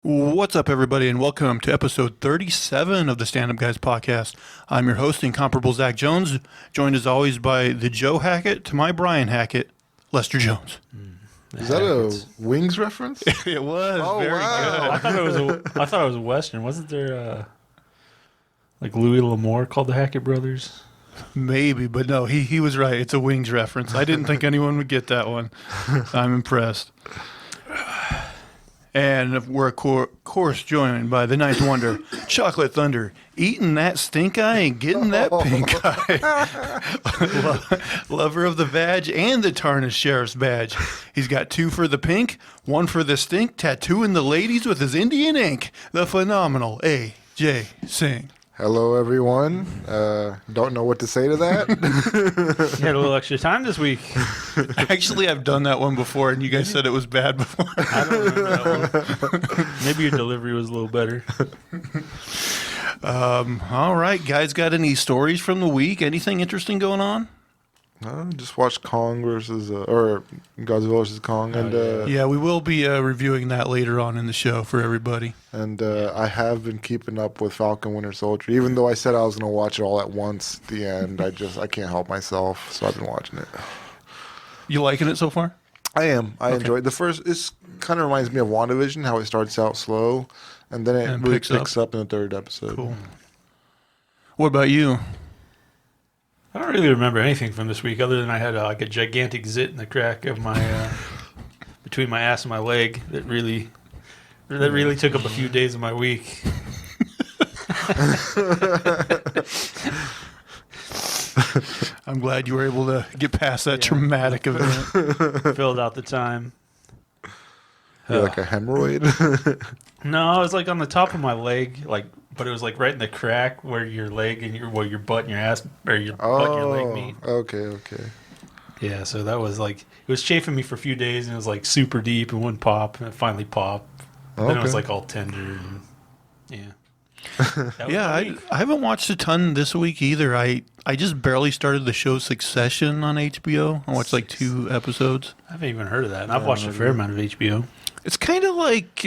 What's up, everybody, and welcome to episode 37 of the Stand Up Guys podcast. I'm your host, Incomparable Zach Jones, joined as always by the Joe Hackett to my Brian Hackett, Lester Jones. Is that a Wings reference? It was. Oh, very wow. I thought it was a Western. Wasn't there like Louis L'Amour called the Hackett Brothers? good. Maybe, but no, he was right. It's a Wings reference. I didn't think anyone would get that one. I'm impressed. And we're, of course, joined by the Ninth Wonder, Chocolate Thunder, eating that stink eye and getting that pink eye. Lover of the vag and the tarnished sheriff's badge. He's got two for the pink, one for the stink, tattooing the ladies with his Indian ink. The phenomenal A.J. Singh. Hello, everyone. Don't know what to say to that. You had a little extra time this week. Actually, I've done that one before, and you guys said it was bad before. I don't remember that one. Maybe your delivery was a little better. All right, guys, got any stories from the week? Anything interesting going on? Just watched Kong versus, or Godzilla versus Kong, and Yeah, we will be reviewing that later on in the show for everybody. I have been keeping up with Falcon Winter Soldier, even though I said I was going to watch it all at once. At the end, I can't help myself, so I've been watching it. You liking it so far? I am. I enjoyed the first. It kind of reminds me of WandaVision, how it starts out slow, and then it really picks up in the third episode. Cool. What about you? I don't really remember anything from this week other than I had like a gigantic zit in the crack of my between my ass and my leg that really took up a few days of my week. I'm glad you were able to get past that traumatic event. Filled out the time. You're like a hemorrhoid. No, it was like on the top of my leg, but it was like right in the crack where your leg and your butt and your ass or your butt and your leg meet. Okay. Yeah, so that was like, it was chafing me for a few days, and it was like super deep and wouldn't pop, and it finally popped. Then it was like all tender, and yeah. Yeah, I haven't watched a ton this week either. I just barely started the show Succession on HBO. I watched like 2 episodes. I haven't even heard of that, and I've watched a fair amount of HBO. It's kind of like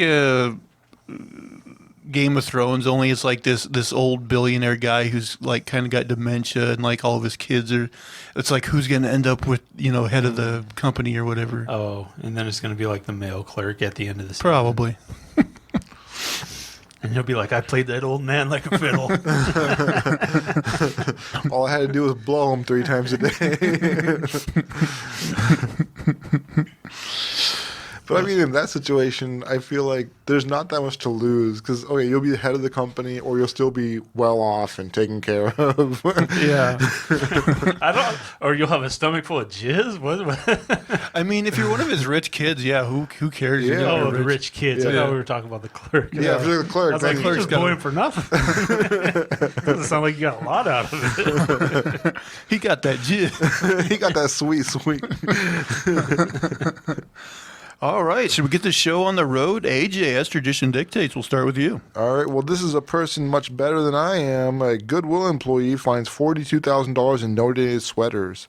Game of Thrones, only it's like this old billionaire guy who's like kind of got dementia, and like all of his kids are. It's like who's going to end up with head of the company or whatever. Oh, and then it's going to be like the mail clerk at the end of the season. Probably. And he'll be like, I played that old man like a fiddle. All I had to do was blow him 3 times a day. But I mean, in that situation, I feel like there's not that much to lose because, okay, you'll be the head of the company or you'll still be well off and taken care of. Yeah. Or you'll have a stomach full of jizz? What? I mean, if you're one of his rich kids, yeah, who cares? Yeah. Oh, the rich kids. I Yeah. thought we were talking about the clerk. Yeah, if you're the clerk, I was like, then you you just gotta- blow him for nothing. Doesn't sound like you got a lot out of it. He got that jizz. he got that sweet. All right, should we get this show on the road? AJ, as tradition dictates, we'll start with you. All right, well, this is a person much better than I am. A Goodwill employee finds $42,000 in donated sweaters.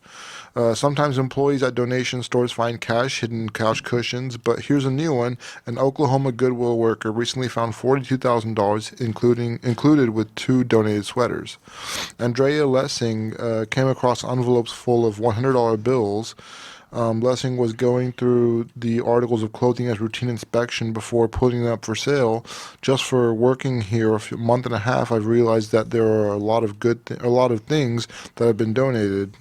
Sometimes employees at donation stores find cash hidden in couch cushions, but here's a new one. An Oklahoma Goodwill worker recently found $42,000 included with 2 donated sweaters. Andrea Lessing came across envelopes full of $100 bills. Lessing was going through the articles of clothing as routine inspection before putting them up for sale. Just for working here a month and a half, I've realized that there are a lot of things that have been donated.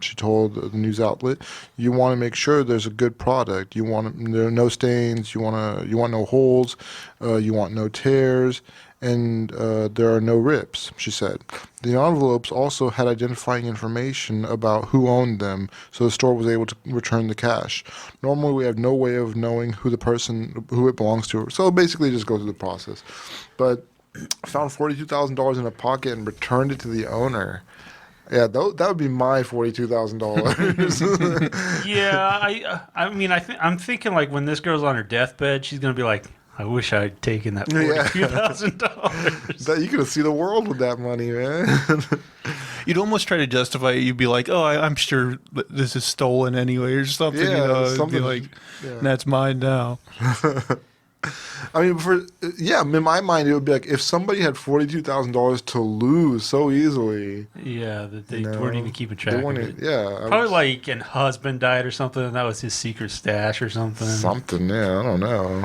She told the news outlet, "You want to make sure there's a good product. There are no stains. You want no holes. You want no tears." And there are no rips, she said. The envelopes also had identifying information about who owned them, so the store was able to return the cash. Normally, we have no way of knowing who it belongs to. So basically, just go through the process. But found $42,000 in a pocket and returned it to the owner. Yeah, that would be my $42,000. Yeah, I mean, I'm thinking like when this girl's on her deathbed, she's going to be like, I wish I'd taken that $42,000. That you could see the world with that money, man. You'd almost try to justify it. You'd be like, "Oh, I'm sure this is stolen anyway," or something. Yeah, It'd something be like, yeah. "That's mine now." I mean, in my mind, it would be like if somebody had $42,000 to lose so easily. Yeah, that they You know, weren't even keeping they track of weren't. it. Yeah, Probably like a husband died or something, and that was his secret stash or something. something. Yeah, I don't know.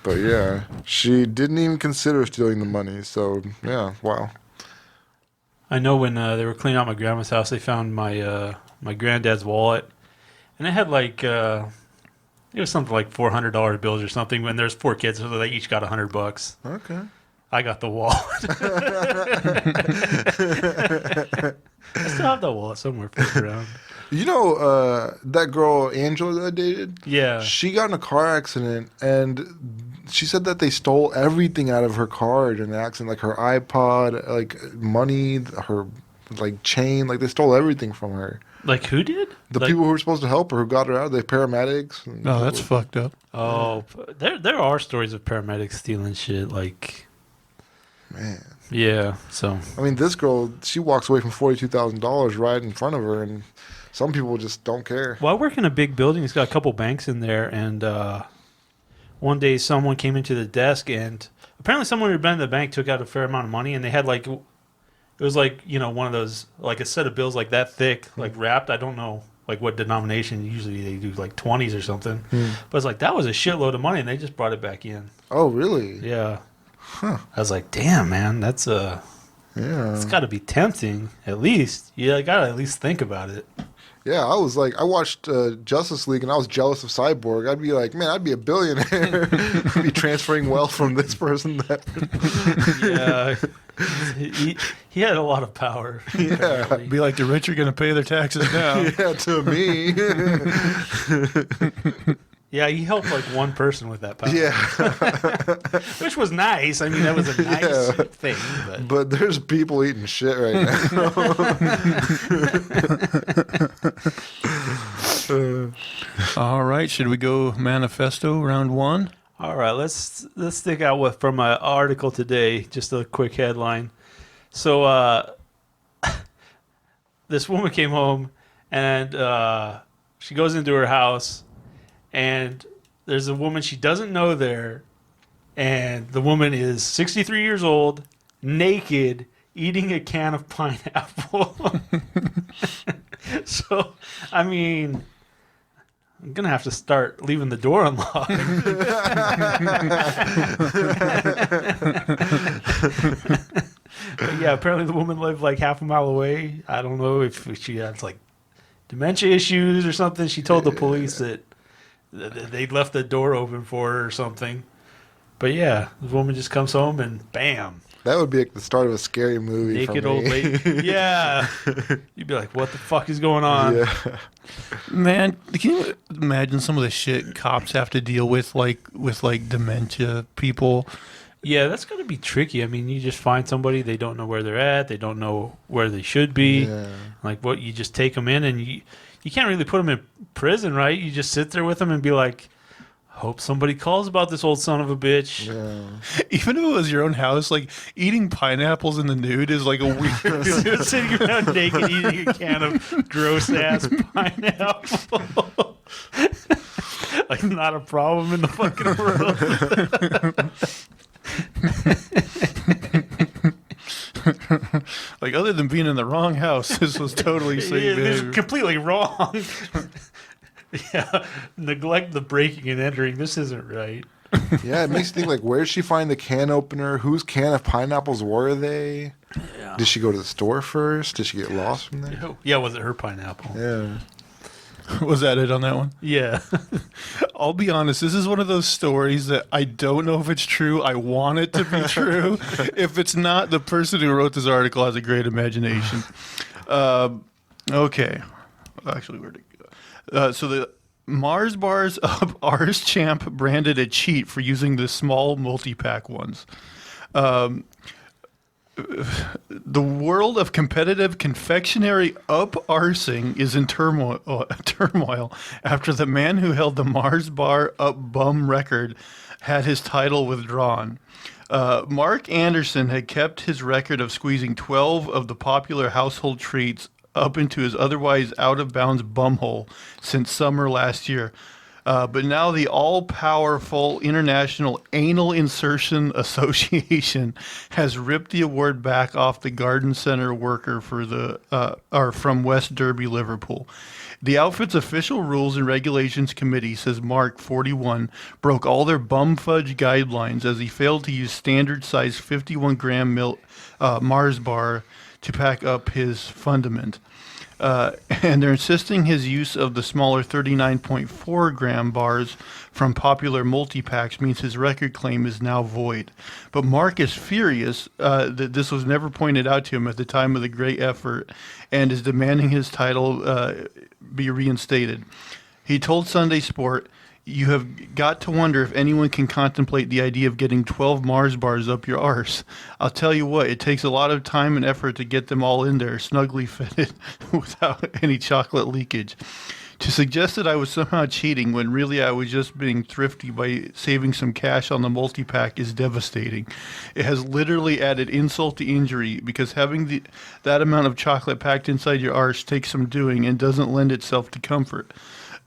But yeah, she didn't even consider stealing the money. So yeah, wow. I know when they were cleaning out my grandma's house, they found my granddad's wallet, and it had like it was something like $400 bills or something. When there's 4 kids, so they each got $100. Okay. I got the wallet. I still have that wallet somewhere floating around. You know, that girl Angela that I dated. Yeah. She got in a car accident, and she said that they stole everything out of her car in an accident, like her iPod, like money, her like chain, like they stole everything from her. Like who did? The Like, people who were supposed to help her, who got her out, the paramedics. And No, that's fucked up. oh, there are stories of paramedics stealing shit. Like, man. yeah. So I mean, this girl, she walks away from $42,000 right in front of her, and some people just don't care. well, I work in a big building. It's got a couple banks in there, and one day someone came into the desk, and apparently someone who had been in the bank took out a fair amount of money, and they had like it was like one of those like a set of bills like that thick, like wrapped. I don't know like what denomination. Usually they do like 20s or something, but it's like that was a shitload of money, and they just brought it back in. Oh, really? Yeah. Huh. I was like, damn, man, that's Yeah. it's got to be tempting. At least, I got to at least think about it. Yeah, I was like, I watched Justice League, and I was jealous of Cyborg. I'd be like, man, I'd be a billionaire. I'd be transferring wealth from this person to that person. Yeah, he had a lot of power. Yeah. apparently. Be like the rich are going to pay their taxes now. Yeah, to me. Yeah, he helped like one person with that power. Yeah. Which was nice. I mean, that was a nice Yeah. thing. But But there's people eating shit right now. All right, should we go manifesto round 1? all right, let's stick out with from my article today. Just a quick headline. So this woman came home and she goes into her house. And there's a woman she doesn't know there, and the woman is 63 years old, naked, eating a can of pineapple. So, I mean, I'm going to have to start leaving the door unlocked. But yeah, apparently the woman lived like half a mile away. I don't know if she had like dementia issues or something. She told the police that they left the door open for her or something. But yeah, the woman just comes home and bam. That would be like the start of a scary movie. Naked for me. old lady. Yeah. You'd be like, what the fuck is going on? Yeah. Man, can you imagine some of the shit cops have to deal with dementia people? Yeah, that's going to be tricky. I mean, you just find somebody, they don't know where they're at, they don't know where they should be. Yeah. Like, what, you just take them in and you can't really put them in prison, right? You just sit there with them and be like, hope somebody calls about this old son of a bitch. Yeah. Even if it was your own house, like eating pineapples in the nude is like a weird. You're sitting around naked eating a can of gross ass pineapple. Like, not a problem in the fucking world. Like, other than being in the wrong house, this was totally safe. Yeah, this behavior. is completely wrong. Yeah, neglect the breaking and entering. This isn't right. Yeah, it makes you think, like, where did she find the can opener? Whose can of pineapples were they? Yeah. Did she go to the store first? Did she get lost from there? Yeah, was it her pineapple? Yeah. Was that it on that one? Yeah. I'll be honest, this is one of those stories that I don't know if it's true. I want it to be true. If it's not, the person who wrote this article has a great imagination. Okay. Actually, where'd it go? So the Mars Bars Up Ours Champ branded a cheat for using the small multi-pack ones. The world of competitive confectionery up-arsing is in turmoil after the man who held the Mars Bar Up Bum record had his title withdrawn. Mark Anderson had kept his record of squeezing 12 of the popular household treats up into his otherwise out-of-bounds bumhole since summer last year. But now the all-powerful International Anal Insertion Association has ripped the award back off the garden center worker for the or from West Derby, Liverpool. The outfit's official rules and regulations committee says Mark, 41, broke all their bum fudge guidelines as he failed to use standard size 51-gram Mars bar to pack up his fundament. And they're insisting his use of the smaller 39.4 gram bars from popular multi-packs means his record claim is now void. But Mark is furious that this was never pointed out to him at the time of the great effort and is demanding his title be reinstated. He told Sunday Sport, "You have got to wonder if anyone can contemplate the idea of getting 12 Mars bars up your arse. I'll tell you what, it takes a lot of time and effort to get them all in there, snugly fitted, without any chocolate leakage. To suggest that I was somehow cheating when really I was just being thrifty by saving some cash on the multi-pack is devastating. It has literally added insult to injury because having that amount of chocolate packed inside your arse takes some doing and doesn't lend itself to comfort."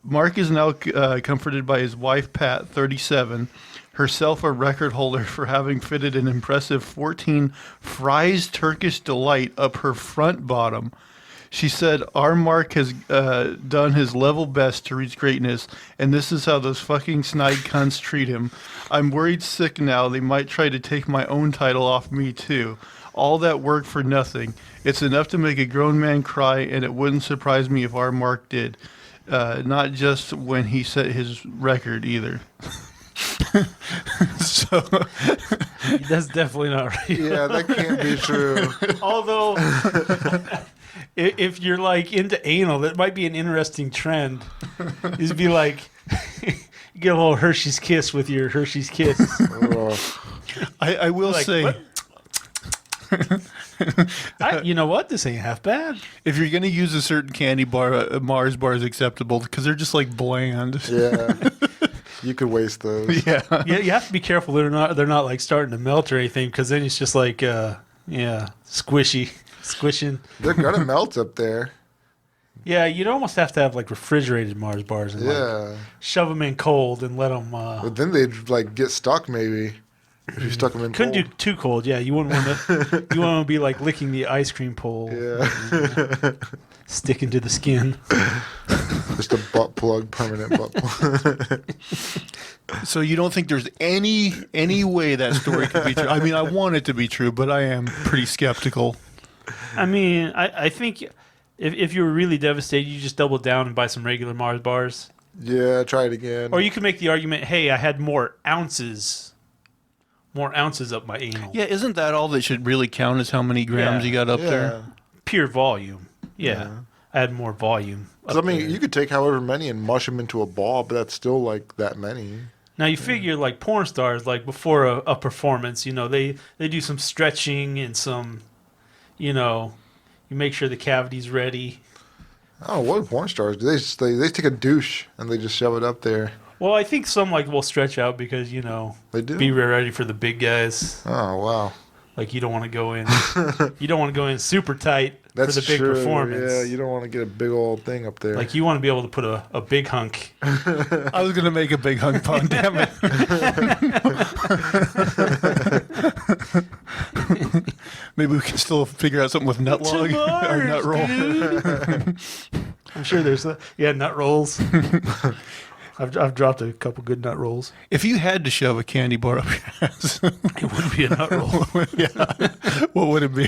Mark is now comforted by his wife, Pat, 37, herself a record holder for having fitted an impressive 14 Fry's Turkish Delight up her front bottom. She said, "Our Mark has done his level best to reach greatness, and this is how those fucking snide cunts treat him. I'm worried sick now they might try to take my own title off me, too. All that work for nothing. It's enough to make a grown man cry, and it wouldn't surprise me if our Mark did. Not just when he set his record either." So That's definitely not right. Yeah, that can't be true. Although, if you're like into anal, that might be an interesting trend. Is to be like, you get a little Hershey's Kiss with your Hershey's Kiss. I will Like, say, what? You know what? This ain't half bad. if you're going to use a certain candy bar, a Mars bar is acceptable because they're just like bland. Yeah. You could waste those. Yeah. Yeah, you have to be careful. They're not like starting to melt or anything, because then it's just like squishing. They're going to melt up there. Yeah, you'd almost have to have like refrigerated Mars bars and like Yeah. shove them in cold and let them. But then they'd like get stuck maybe. If you stuck them in Couldn't cold. do too cold. Yeah, you wouldn't want to. You want to be like licking the ice cream pole, Yeah. sticking to the skin. Just a butt plug, permanent butt plug. So you don't think there's any way that story could be true? I mean, I want it to be true, but I am pretty skeptical. I mean, I think if you were really devastated, you just double down and buy some regular Mars bars, Yeah, try it again. or you could make the argument, hey, I had more ounces up my anal. Yeah, isn't that all that should really count is how many grams Yeah. you got up yeah. there? Pure volume. Yeah. I had more volume. 'Cause, up I mean, there. you could take however many and mush them into a ball, but that's still like that many. Now you figure like porn stars, like before a performance, they do some stretching and some, you make sure the cavity's ready. Oh, what porn stars do? They take a douche and they just shove it up there. Well, I think some like will stretch out because They do. be ready for the big guys. Oh wow, Like you don't want to go in, super tight that's for the big true. performance. Yeah, you don't want to get a big old thing up there. Like you want to be able to put a big hunk. I was going to make a big hunk pun, damn it. Maybe we can still figure out something with nut log or nut roll. I'm sure there's nut rolls. I've dropped a couple good nut rolls. If you had to shove a candy bar up your ass, It wouldn't be a nut roll. yeah, what would it be?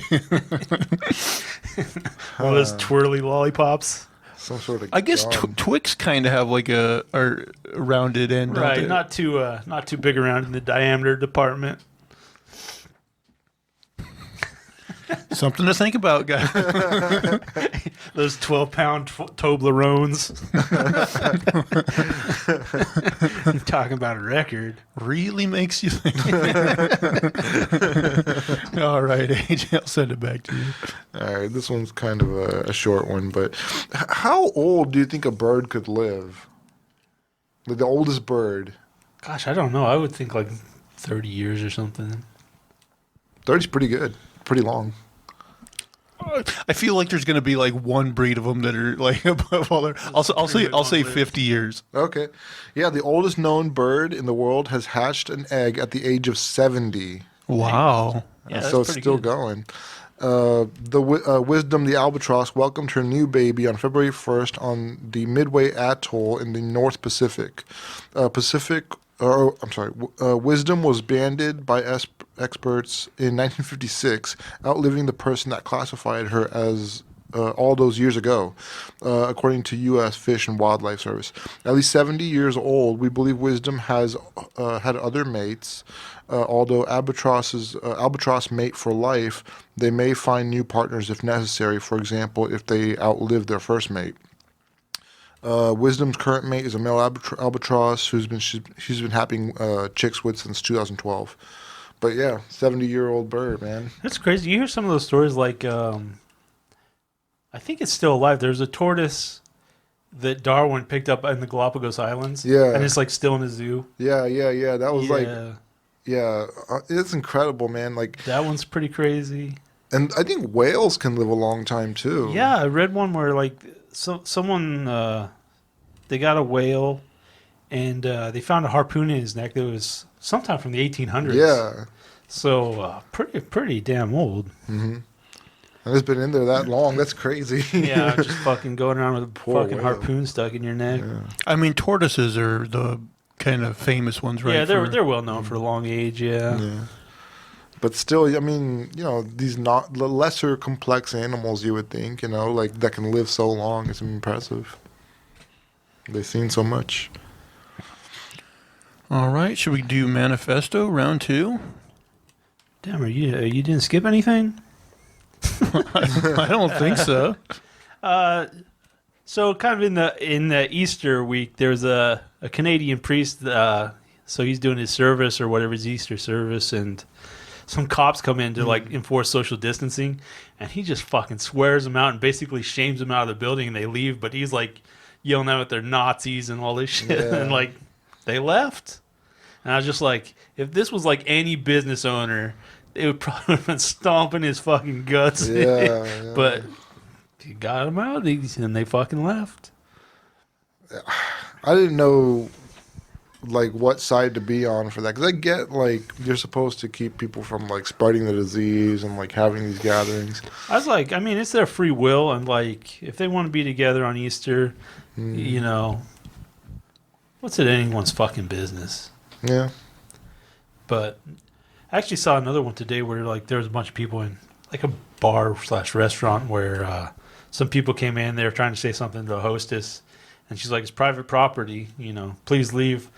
One of those twirly lollipops. Some sort of. I guess gum. Twix kind of have like a rounded end. don't Right, they? not too big around in the diameter department. Something to think about, guys. Those 12-pound Toblerones. Talking about a record. Really makes you think. All right, AJ, I'll send it back to you. All right, this one's kind of a short one, but how old do you think a bird could live? Like the oldest bird. Gosh, I don't know. I would think like 30 years or something. 30's pretty good. Pretty long. I feel like there's going to be like one breed of them that are like above all their. I'll say 50 years. Okay. Yeah, the oldest known bird in the world has hatched an egg at the age of 70. Wow. Yeah, that's So it's pretty still good. going. Wisdom the albatross welcomed her new baby on February 1st on the Midway Atoll in the North Pacific. Wisdom was banded by experts in 1956, outliving the person that classified her as all those years ago, according to U.S. Fish and Wildlife Service. At least 70 years old, we believe Wisdom has had other mates. Although albatross mate for life, they may find new partners if necessary. For example, if they outlive their first mate. Wisdom's current mate is a male albatross she's been having chicks with since 2012. But yeah, 70-year-old bird, man. That's crazy. You hear some of those stories like, I think it's still alive. There's a tortoise that Darwin picked up in the Galapagos Islands. Yeah. And it's like still in a zoo. Yeah. That was Yeah. it's incredible, man. Like, That one's pretty crazy. and I think whales can live a long time too. Yeah, I read one where like someone they got a whale and they found a harpoon in his neck that was sometime from the 1800s. Yeah. So pretty damn old. Mm-hmm. And it's been in there that long. That's crazy. Yeah, just fucking going around with a Poor fucking whale. harpoon stuck in your neck. Yeah. I mean, tortoises are the kind of famous ones, right? Yeah, they're well known for long age. Yeah. Yeah. But still, I mean, these not the lesser complex animals, you would think, like that can live so long. It's impressive. They've seen so much. All right, should we do manifesto round 2? Damn, you didn't skip anything? I don't think so. So kind of in the Easter week, there's a Canadian priest. So he's doing his service or whatever, his Easter service, and some cops come in to like enforce social distancing, and he just fucking swears them out and basically shames them out of the building, and they leave. But he's like yelling out that they're Nazis and all this shit, Yeah. and like they left. And I was just like, if this was like any business owner, they would probably have been stomping his fucking guts. Yeah. But he got them out, and they fucking left. I didn't know like what side to be on for that, because I get like you're supposed to keep people from like spreading the disease and like having these gatherings. I was like, I mean, it's their free will, and like if they want to be together on Easter, what's it anyone's fucking business? Yeah. But I actually saw another one today where like there was a bunch of people in like a bar/restaurant where some people came in. They were trying to say something to the hostess, and she's like, "It's private property, please leave."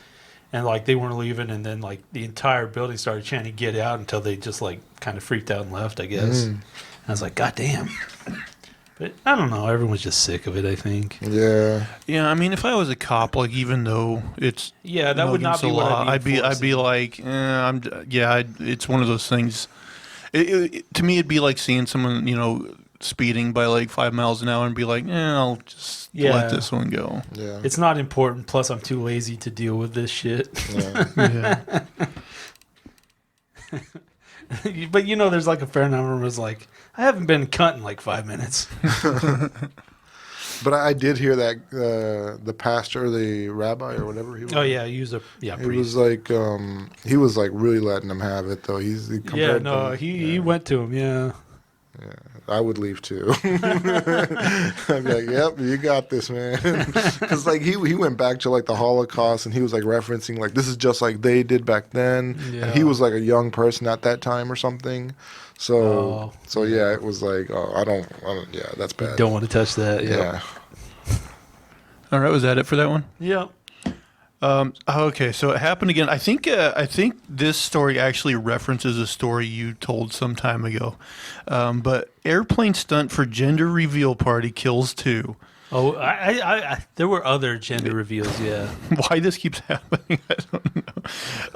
And like they weren't leaving, and then like the entire building started chanting "Get out" until they just like kind of freaked out and left, I guess. And I was like, "God damn!" But I don't know. Everyone's just sick of it, I think. Yeah. Yeah, I mean, if I was a cop, like even though it's Yeah, that would not against be the what law, I'd be I'd be like, it's one of those things. To me, it'd be like seeing someone speeding by like 5 miles an hour and be like, I'll just let this one go. Yeah. It's not important. Plus, I'm too lazy to deal with this shit. Yeah. Yeah. But there's like a fair number of us like, I haven't been cut in like 5 minutes. But I did hear that the pastor, the rabbi or whatever he was. Oh yeah, use a He priest. was like really letting them have it though. He went to him. Yeah. Yeah, I would leave too. I'd be like, "Yep, you got this, man." Because like he went back to like the Holocaust, and he was like referencing like this is just like they did back then, and he was like a young person at that time or something. So yeah, it was like, I don't, yeah, that's bad. Don't want to touch that. Yeah. All right, was that it for that one? Yeah. Okay, so it happened again. I think this story actually references a story you told some time ago. But airplane stunt for gender reveal party kills 2. Oh, I there were other gender reveals. Yeah. Why this keeps happening, I don't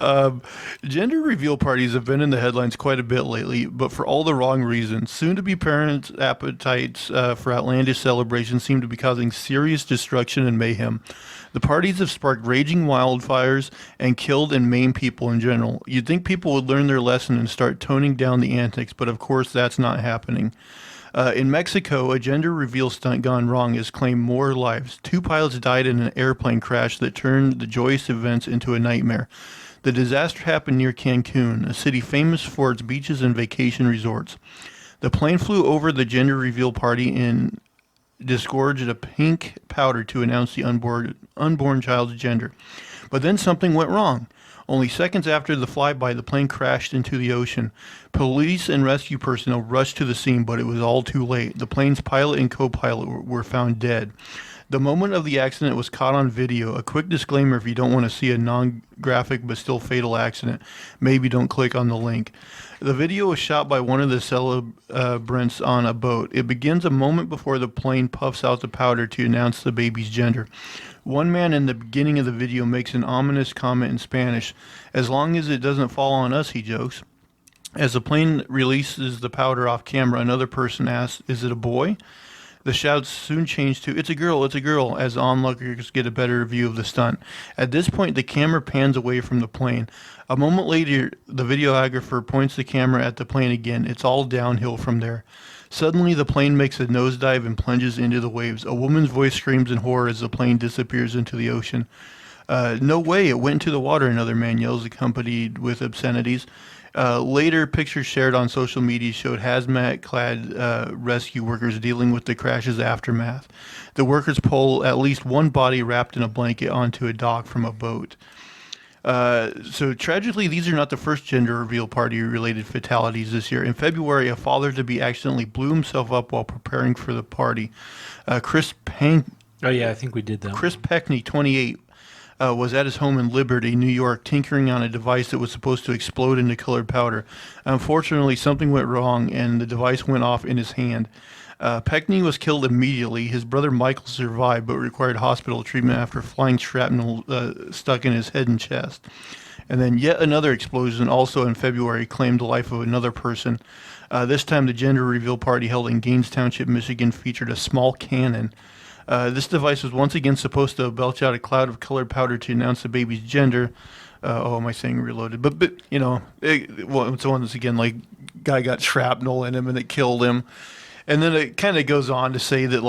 know. Gender reveal parties have been in the headlines quite a bit lately, but for all the wrong reasons. Soon-to-be parents' appetites for outlandish celebrations seem to be causing serious destruction and mayhem. The parties have sparked raging wildfires and killed and maimed people in general. You'd think people would learn their lesson and start toning down the antics, but of course that's not happening. In Mexico, a gender reveal stunt gone wrong has claimed more lives. 2 pilots died in an airplane crash that turned the joyous events into a nightmare. The disaster happened near Cancun, a city famous for its beaches and vacation resorts. The plane flew over the gender reveal party and disgorged a pink powder to announce the unborn child's gender. But then something went wrong. Only seconds after the flyby, the plane crashed into the ocean. Police and rescue personnel rushed to the scene, but it was all too late. The plane's pilot and co-pilot were found dead. The moment of the accident was caught on video. A quick disclaimer: if you don't want to see a non-graphic but still fatal accident, maybe don't click on the link. The video was shot by one of the celebrants on a boat. It begins a moment before the plane puffs out the powder to announce the baby's gender. One man in the beginning of the video makes an ominous comment in Spanish. "As long as it doesn't fall on us," he jokes. As the plane releases the powder off camera, another person asks, "Is it a boy?" The shouts soon change to, it's a girl," as onlookers get a better view of the stunt. At this point, the camera pans away from the plane. A moment later, the videographer points the camera at the plane again. It's all downhill from there. Suddenly, the plane makes a nosedive and plunges into the waves. A woman's voice screams in horror as the plane disappears into the ocean. "No way, it went into the water," another man yells, accompanied with obscenities. Later, pictures shared on social media showed hazmat-clad rescue workers dealing with the crash's aftermath. The workers pull at least one body wrapped in a blanket onto a dock from a boat. So tragically, these are not the first gender reveal party-related fatalities this year. In February, a father-to-be accidentally blew himself up while preparing for the party. Chris Oh yeah, I think we did that. Chris Peckney, 28, was at his home in Liberty, New York, tinkering on a device that was supposed to explode into colored powder. Unfortunately, something went wrong, and the device went off in his hand. Peckney was killed immediately. His brother Michael survived, but required hospital treatment after flying shrapnel stuck in his head and chest. And then yet another explosion, also in February, claimed the life of another person. This time, the gender reveal party held in Gaines Township, Michigan, featured a small cannon. This device was once again supposed to belch out a cloud of colored powder to announce the baby's gender. Am I saying reloaded? But you know, it's once again like guy got shrapnel in him and it killed him. And then it kind of goes on to say that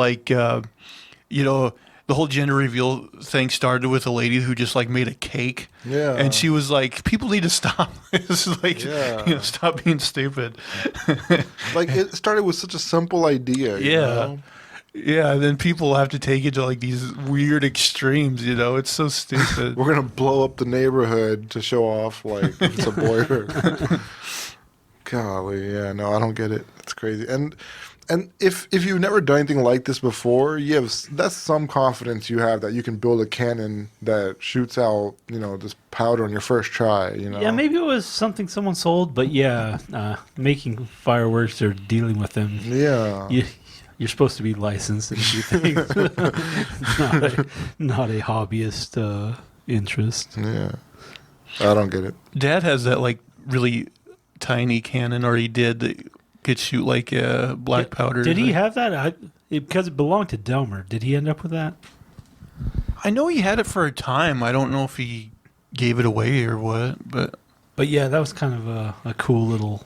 the whole gender reveal thing started with a lady who just like made a cake. Yeah. And she was like, people need to stop. This is like, stop being stupid. Like it started with such a simple idea. You know? Yeah, and then people have to take it to like these weird extremes, It's so stupid. We're going to blow up the neighborhood to show off like if it's a boy or golly, yeah, no, I don't get it. It's crazy. And if you've never done anything like this before, that's some confidence you have that you can build a cannon that shoots out, this powder on your first try, Yeah, maybe it was something someone sold, but making fireworks or dealing with them. Yeah. You're supposed to be licensed and do things. not a hobbyist interest. Yeah. I don't get it. Dad has that like really tiny cannon, or he did, that could shoot like black powder. Did he have that? Because it belonged to Delmer. Did he end up with that? I know he had it for a time. I don't know if he gave it away or what, but yeah, that was kind of a cool little.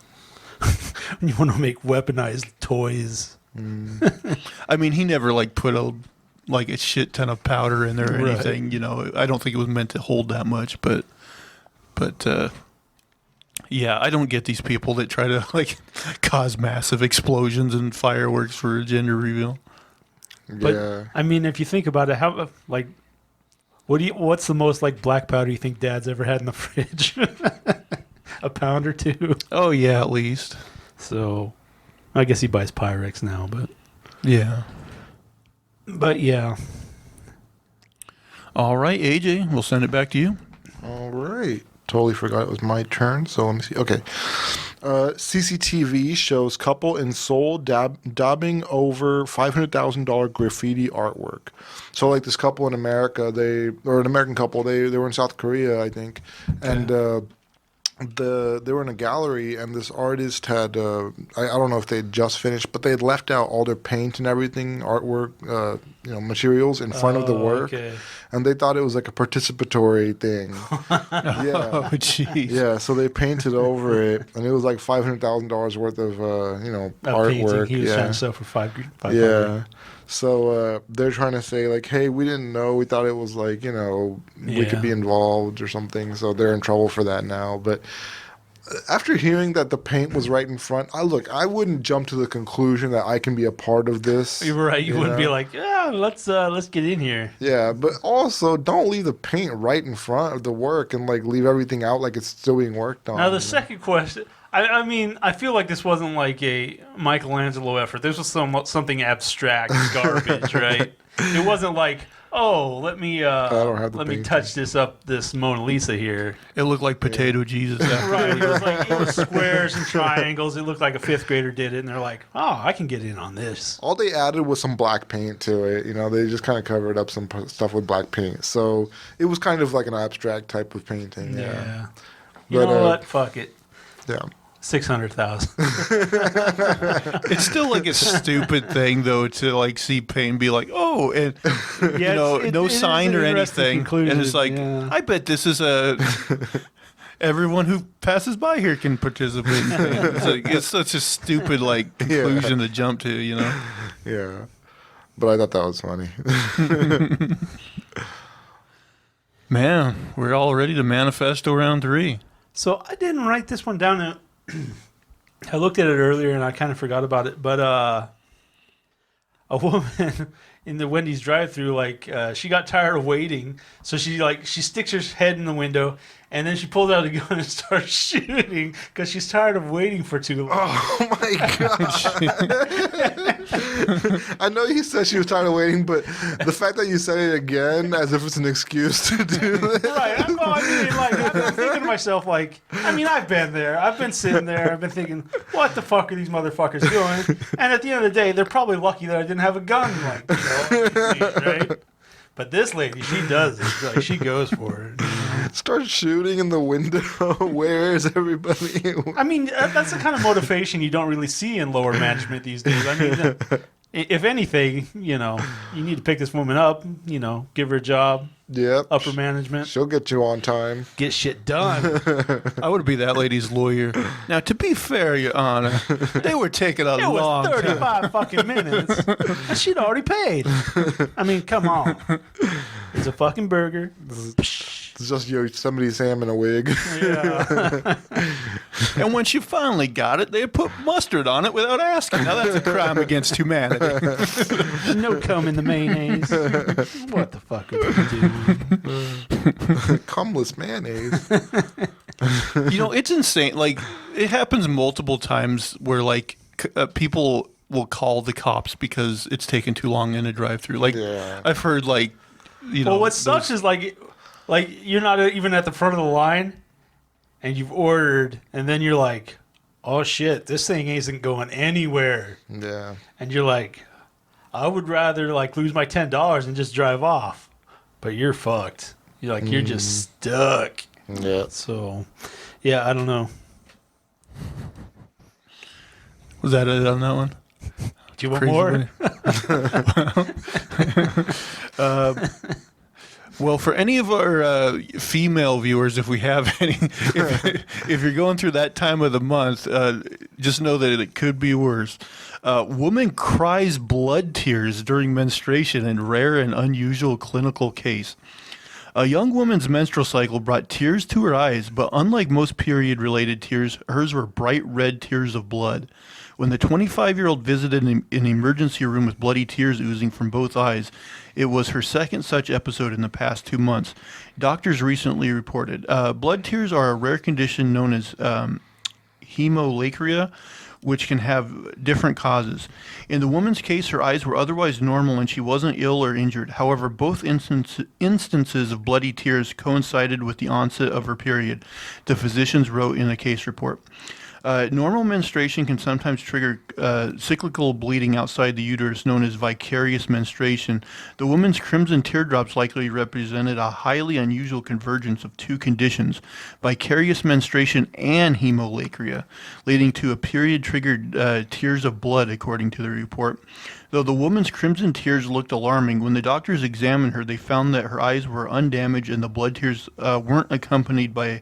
When you want to make weaponized toys. I mean, he never like put a shit ton of powder in there or anything. I don't think it was meant to hold that much, but yeah, I don't get these people that try to like cause massive explosions and fireworks for a gender reveal. But I mean, if you think about it, how like what's the most like black powder you think Dad's ever had in the fridge? A pound or two. Oh yeah, at least. So, I guess he buys Pyrex now, but yeah. But yeah. All right, AJ, we'll send it back to you. All right. Totally forgot it was my turn, so let me see. Okay. CCTV shows couple in Seoul daubing over $500,000 graffiti artwork. So, like this couple in America, an American couple, they were in South Korea, I think, and they were in a gallery, and this artist had I don't know if they had just finished, but they had left out all their paint and everything, artwork, materials in front of the work, Okay. and they thought it was like a participatory thing. Yeah. Oh, jeez. Yeah, so they painted over it, and it was like $500,000 worth of Painting artwork. he was Yeah, trying to sell for $500. yeah. So they're trying to say like, hey, we didn't know. We thought it was like we could be involved or something. So they're in trouble for that now. But after hearing that the paint was right in front, I wouldn't jump to the conclusion that I can be a part of this. You're right. You wouldn't be know? like, yeah, let's get in here. Yeah, but also don't leave the paint right in front of the work and like leave everything out like it's still being worked on. Now the second question, I mean, I feel like this wasn't like a Michelangelo effort. This was something abstract garbage, right? It wasn't like, oh, let me don't have the let me painting. touch this Mona Lisa here. It looked like potato Jesus. Right. It was squares and triangles. It looked like a fifth grader did it, and they're like, oh, I can get in on this. All they added was some black paint to it. They just kind of covered up some stuff with black paint. So it was kind of like an abstract type of painting. Yeah. You But, know what? Fuck it. Yeah. 600,000. It's still like a stupid thing though to like see paint and be like, oh, and no sign or anything, and it's like, I bet this is everyone who passes by here can participate in paint. It's such a stupid like conclusion to jump to, Yeah. But I thought that was funny. Man, we're all ready to manifesto round 3. So I didn't write this one down. I looked at it earlier and I kind of forgot about it. But a woman in the Wendy's drive-thru, she got tired of waiting, so she sticks her head in the window, and then she pulls out a gun and starts shooting because she's tired of waiting for too long. Oh my god! I know you said she was tired of waiting, but the fact that you said it again as if it's an excuse to do this. Right. I'm thinking to myself, I've been there. I've been sitting there. I've been thinking, what the fuck are these motherfuckers doing? And at the end of the day, they're probably lucky that I didn't have a gun. Right? But this lady, she does it. She goes for it. Start shooting in the window. Where is everybody? I mean, that's the kind of motivation you don't really see in lower management these days. I mean, if anything, you need to pick this woman up, give her a job. Yep. Upper management. She'll get you on time. Get shit done. I would be that lady's lawyer. Now, to be fair, Your Honor, they were taking a It long was 35 time. fucking minutes, and she'd already paid. I mean, come on. It's a fucking burger. It's just Yosemite Sam in a wig. Yeah. And when she finally got it, they put mustard on it without asking. Now, that's a crime against humanity. No cum in the mayonnaise. What the fuck are you doing? Cumless mayonnaise. It's insane. Like, it happens multiple times where, people will call the cops because it's taken too long in a drive-thru. Yeah. I've heard, Well, what sucks is, you're not even at the front of the line, and you've ordered, and then you're like, oh, shit, this thing isn't going anywhere. Yeah. And you're like, I would rather, lose my $10 and just drive off. But you're fucked. You're like, you're just stuck. Yeah. So, yeah, I don't know. Was that it on that one? Do you want Crazy more? Well, for any of our female viewers, if we have any, if you're going through that time of the month, just know that it could be worse. Woman cries blood tears during menstruation in rare and unusual clinical case. A young woman's menstrual cycle brought tears to her eyes, but unlike most period-related tears, hers were bright red tears of blood. When the 25-year-old visited an emergency room with bloody tears oozing from both eyes, it was her second such episode in the past 2 months. Doctors recently reported. Blood tears are a rare condition known as hemolacria, which can have different causes. In the woman's case, her eyes were otherwise normal and she wasn't ill or injured. However, both instances of bloody tears coincided with the onset of her period, the physicians wrote in a case report. Normal menstruation can sometimes trigger cyclical bleeding outside the uterus, known as vicarious menstruation. The woman's crimson teardrops likely represented a highly unusual convergence of two conditions, vicarious menstruation and hemolacria, leading to a period-triggered tears of blood, according to the report. Though the woman's crimson tears looked alarming, when the doctors examined her, they found that her eyes were undamaged and the blood tears weren't accompanied by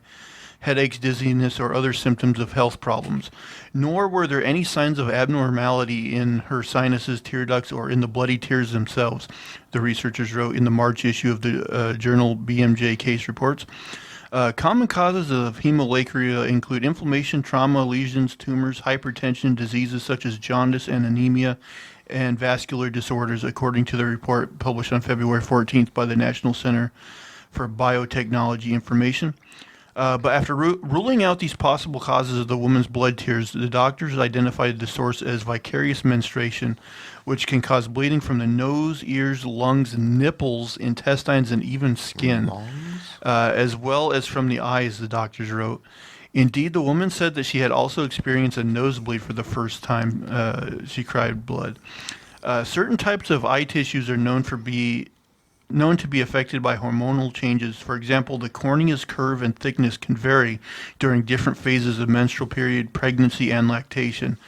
headaches, dizziness, or other symptoms of health problems. Nor were there any signs of abnormality in her sinuses, tear ducts, or in the bloody tears themselves, the researchers wrote in the March issue of the journal BMJ Case Reports. Common causes of hemolacria include inflammation, trauma, lesions, tumors, hypertension, diseases such as jaundice and anemia, and vascular disorders, according to the report published on February 14th by the National Center for Biotechnology Information. But after ruling out these possible causes of the woman's blood tears, the doctors identified the source as vicarious menstruation, which can cause bleeding from the nose, ears, lungs, nipples, intestines, and even skin, as well as from the eyes, the doctors wrote. Indeed, the woman said that she had also experienced a nosebleed for the first time. She cried blood. Certain types of eye tissues are known to be affected by hormonal changes. For example, the cornea's curve and thickness can vary during different phases of menstrual period, pregnancy, and lactation,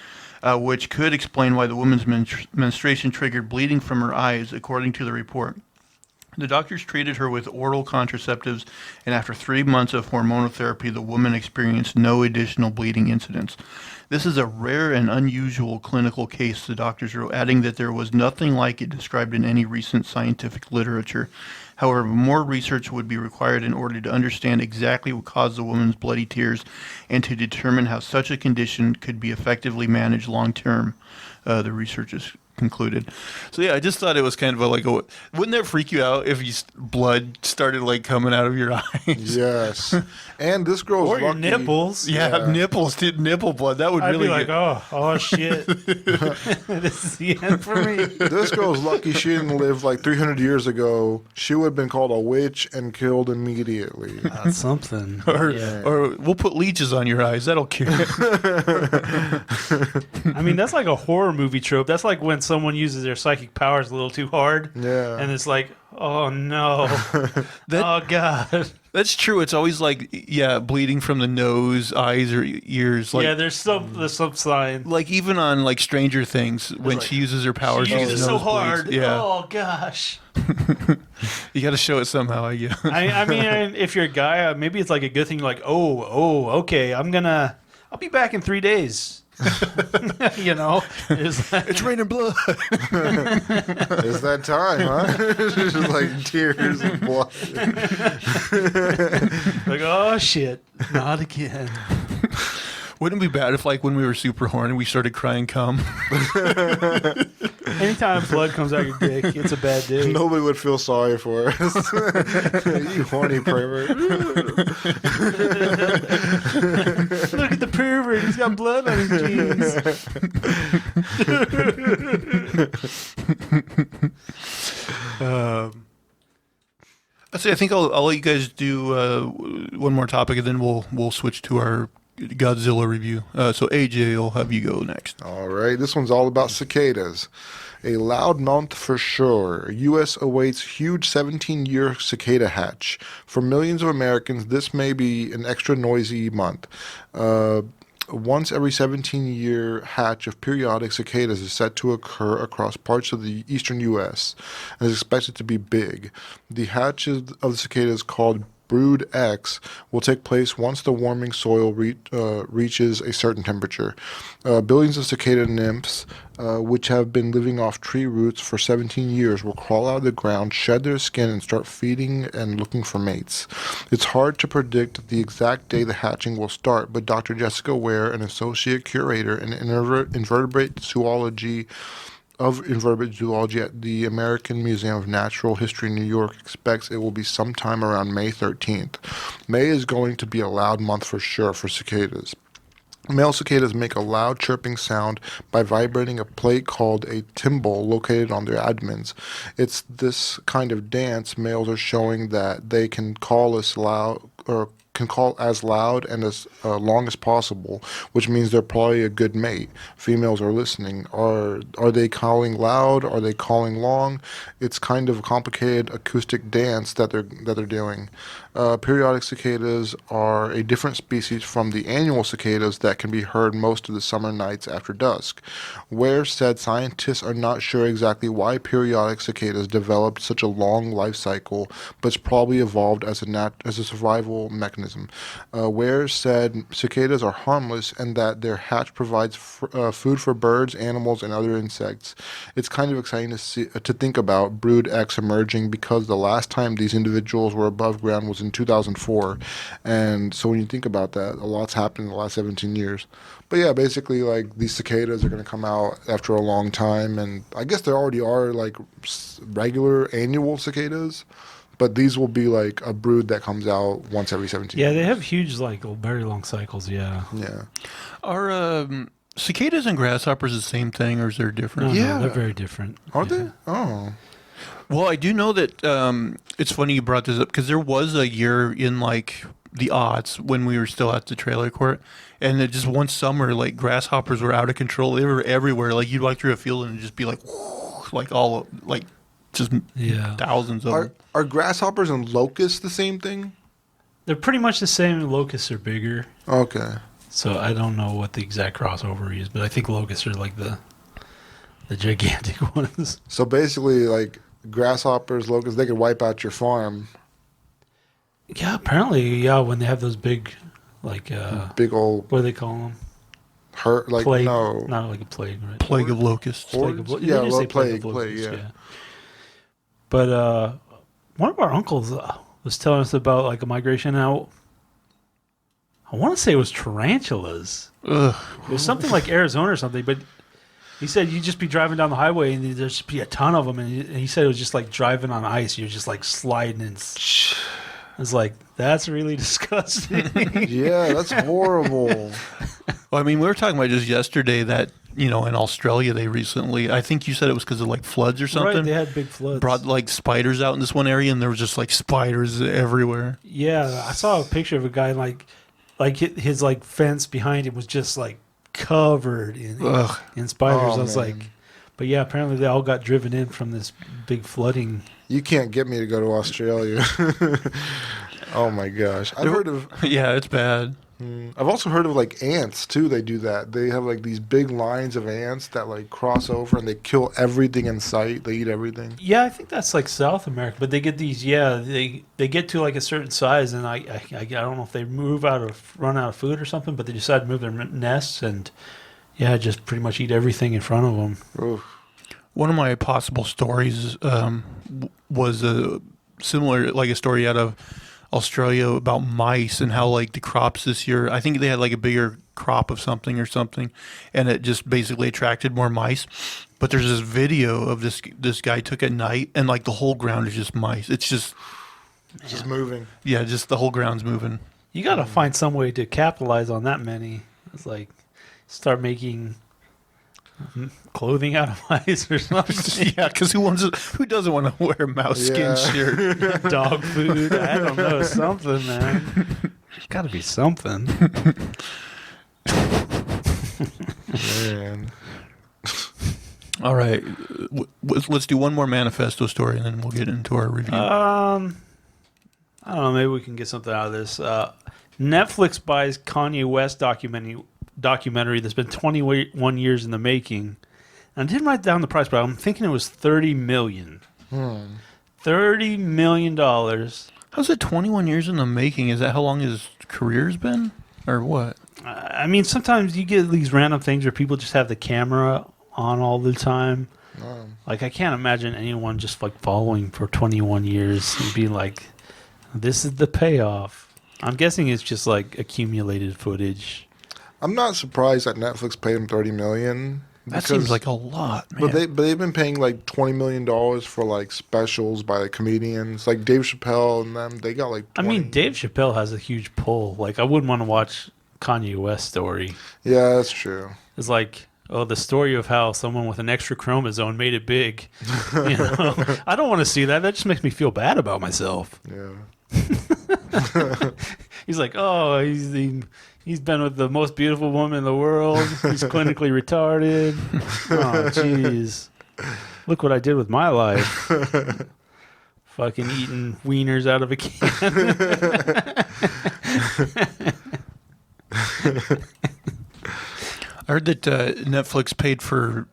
which could explain why the woman's menstruation triggered bleeding from her eyes, according to the report. The doctors treated her with oral contraceptives, and after 3 months of hormonal therapy, the woman experienced no additional bleeding incidents. This is a rare and unusual clinical case, the doctors wrote, adding that there was nothing like it described in any recent scientific literature. However, more research would be required in order to understand exactly what caused the woman's bloody tears and to determine how such a condition could be effectively managed long term, the researchers concluded. So yeah, I just thought it was kind of wouldn't that freak you out if blood started coming out of your eyes? Yes. And this girl's Or your lucky. nipples. Yeah, nipples, nipple blood. That would I'd really be like, oh shit. This is the end for me. This girl's lucky she didn't live 300 years ago. She would have been called a witch and killed immediately. That's something. or we'll put leeches on your eyes. That'll cure it. I mean, that's like a horror movie trope. That's like when someone uses their psychic powers a little too hard. Yeah. And it's like, oh no. Oh God. That's true. It's always bleeding from the nose, eyes, or ears. There's some sign. Even on Stranger Things, when she uses her powers, She uses it so nosebleeds. hard. Yeah. Oh gosh. You got to show it somehow, I guess. I mean, if you're a guy, maybe it's a good thing. Okay, I'll be back in 3 days. It's raining blood. It's that time, huh? It's just tears and blood. Oh shit, not again. Wouldn't it be bad if, when we were super horny, we started crying cum? Anytime blood comes out your dick, it's a bad day. Nobody would feel sorry for us. You horny pervert. Look at the pervert. He's got blood on his jeans. I think I'll let you guys do one more topic, and then we'll switch to our Godzilla review. So AJ, I'll have you go next. All right, this one's all about cicadas. A loud month for sure. U.S. awaits huge 17-year cicada hatch. For millions of Americans, this may be an extra noisy month. Once every 17-year hatch of periodic cicadas is set to occur across parts of the eastern U.S. and is expected to be big. The hatches of the cicadas, called Brood X, will take place once the warming soil reaches a certain temperature. Billions of cicada nymphs, which have been living off tree roots for 17 years, will crawl out of the ground, shed their skin, and start feeding and looking for mates. It's hard to predict the exact day the hatching will start, but Dr. Jessica Ware, an associate curator in invertebrate zoology at the American Museum of Natural History in New York, expects it will be sometime around May 13th. May is going to be a loud month for sure for cicadas. Male cicadas make a loud chirping sound by vibrating a plate called a timbal located on their abdomens. It's this kind of dance males are showing that they can call can call as loud and as long as possible, which means they're probably a good mate. Females are listening. Are they calling loud? Are they calling long? It's kind of a complicated acoustic dance that they're doing. Periodic cicadas are a different species from the annual cicadas that can be heard most of the summer nights after dusk. Ware said scientists are not sure exactly why periodic cicadas developed such a long life cycle, but it's probably evolved as a survival mechanism. Ware said cicadas are harmless and that their hatch provides food for birds, animals, and other insects. It's kind of exciting to think about brood X emerging because the last time these individuals were above ground was in 2004, and so when you think about that, a lot's happened in the last 17 years. But yeah, basically, like, these cicadas are going to come out after a long time, and I guess there already are like regular annual cicadas, but these will be like a brood that comes out once every 17 years. Yeah, they have huge, like, very long cycles. Yeah. Are cicadas and grasshoppers the same thing, or is there a difference? No, they're very different. Are they? Oh. Well, I do know that it's funny you brought this up because there was a year in like the aughts when we were still at the trailer court, and it just one summer, like grasshoppers were out of control. They were everywhere. Like you'd walk through a field and it'd just be like, like all like just thousands of them. Are grasshoppers and locusts the same thing? They're pretty much the same. Locusts are bigger. Okay. So I don't know what the exact crossover is, but I think locusts are like the gigantic ones. So basically, like grasshoppers, locusts, they could wipe out your farm. Yeah, apparently, yeah. When they have those big, like Big old what do they call them? plague. Not like a plague, right? Plague of locusts. Plague of, Yeah, they just say plague, of locusts, yeah. But one of our uncles was telling us about like a migration out. I want to say it was tarantulas. Ugh. It was something like Arizona or something, but he said you'd just be driving down the highway and there'd just be a ton of them. And he said it was just like driving on ice. You're just like sliding and I was like, that's really disgusting. Yeah, that's horrible. Well, I mean, we were talking about just yesterday that, you know, in Australia they recently, I think you said it was because of like floods or something. Right, they had big floods. Brought like spiders out in this one area and there was just like spiders everywhere. Yeah, I saw a picture of a guy like his like fence behind him was just like covered in spiders. Oh, I was man. like, but yeah, apparently they all got driven in from this big flooding. You can't get me to go to Australia. Oh my gosh. I've heard of Yeah, it's bad. I've also heard of like ants too. They do that. They have like these big lines of ants that like cross over and they kill everything in sight. They eat everything. Yeah, I think that's like South America, but they get these. Yeah, they get to like a certain size, and I don't know if they run out of food or something, but they decide to move their nests and just pretty much eat everything in front of them. Oof. One of my possible stories was a similar, like a story out of Australia about mice and how like the crops this year, I think they had like a bigger crop of something, and it just basically attracted more mice. But there's this video of this guy took at night, and like the whole ground is just mice. It's just moving. Yeah, just the whole ground's moving. You got to find some way to capitalize on that many. It's like start making clothing out of mice or something. Yeah, because who doesn't want to wear a mouse skin shirt? Dog food. I don't know. Something, man. There's got to be something. Man. All right. Let's do one more manifesto story, and then we'll get into our review. I don't know. Maybe we can get something out of this. Netflix buys Kanye West documentary that's been 21 years in the making. And I didn't write down the price, but I'm thinking it was $30 million. $30 million. How's it 21 years in the making? Is that how long his career's been? Or what? I mean, sometimes you get these random things where people just have the camera on all the time. Like, I can't imagine anyone just, like, following for 21 years and being like, this is the payoff. I'm guessing it's just, like, accumulated footage. I'm not surprised that Netflix paid him $30 million. That seems like a lot, man. But they've been paying like $20 million for like specials by like comedians, like Dave Chappelle and them. They got like 20. I mean, Dave Chappelle has a huge pull. Like, I wouldn't want to watch Kanye West story. Yeah, that's true. It's like, the story of how someone with an extra chromosome made it big. You know, I don't want to see that. That just makes me feel bad about myself. Yeah. He's like, oh, he's been with the most beautiful woman in the world. He's clinically retarded. Oh, jeez. Look what I did with my life. Fucking eating wieners out of a can. I heard that Netflix paid for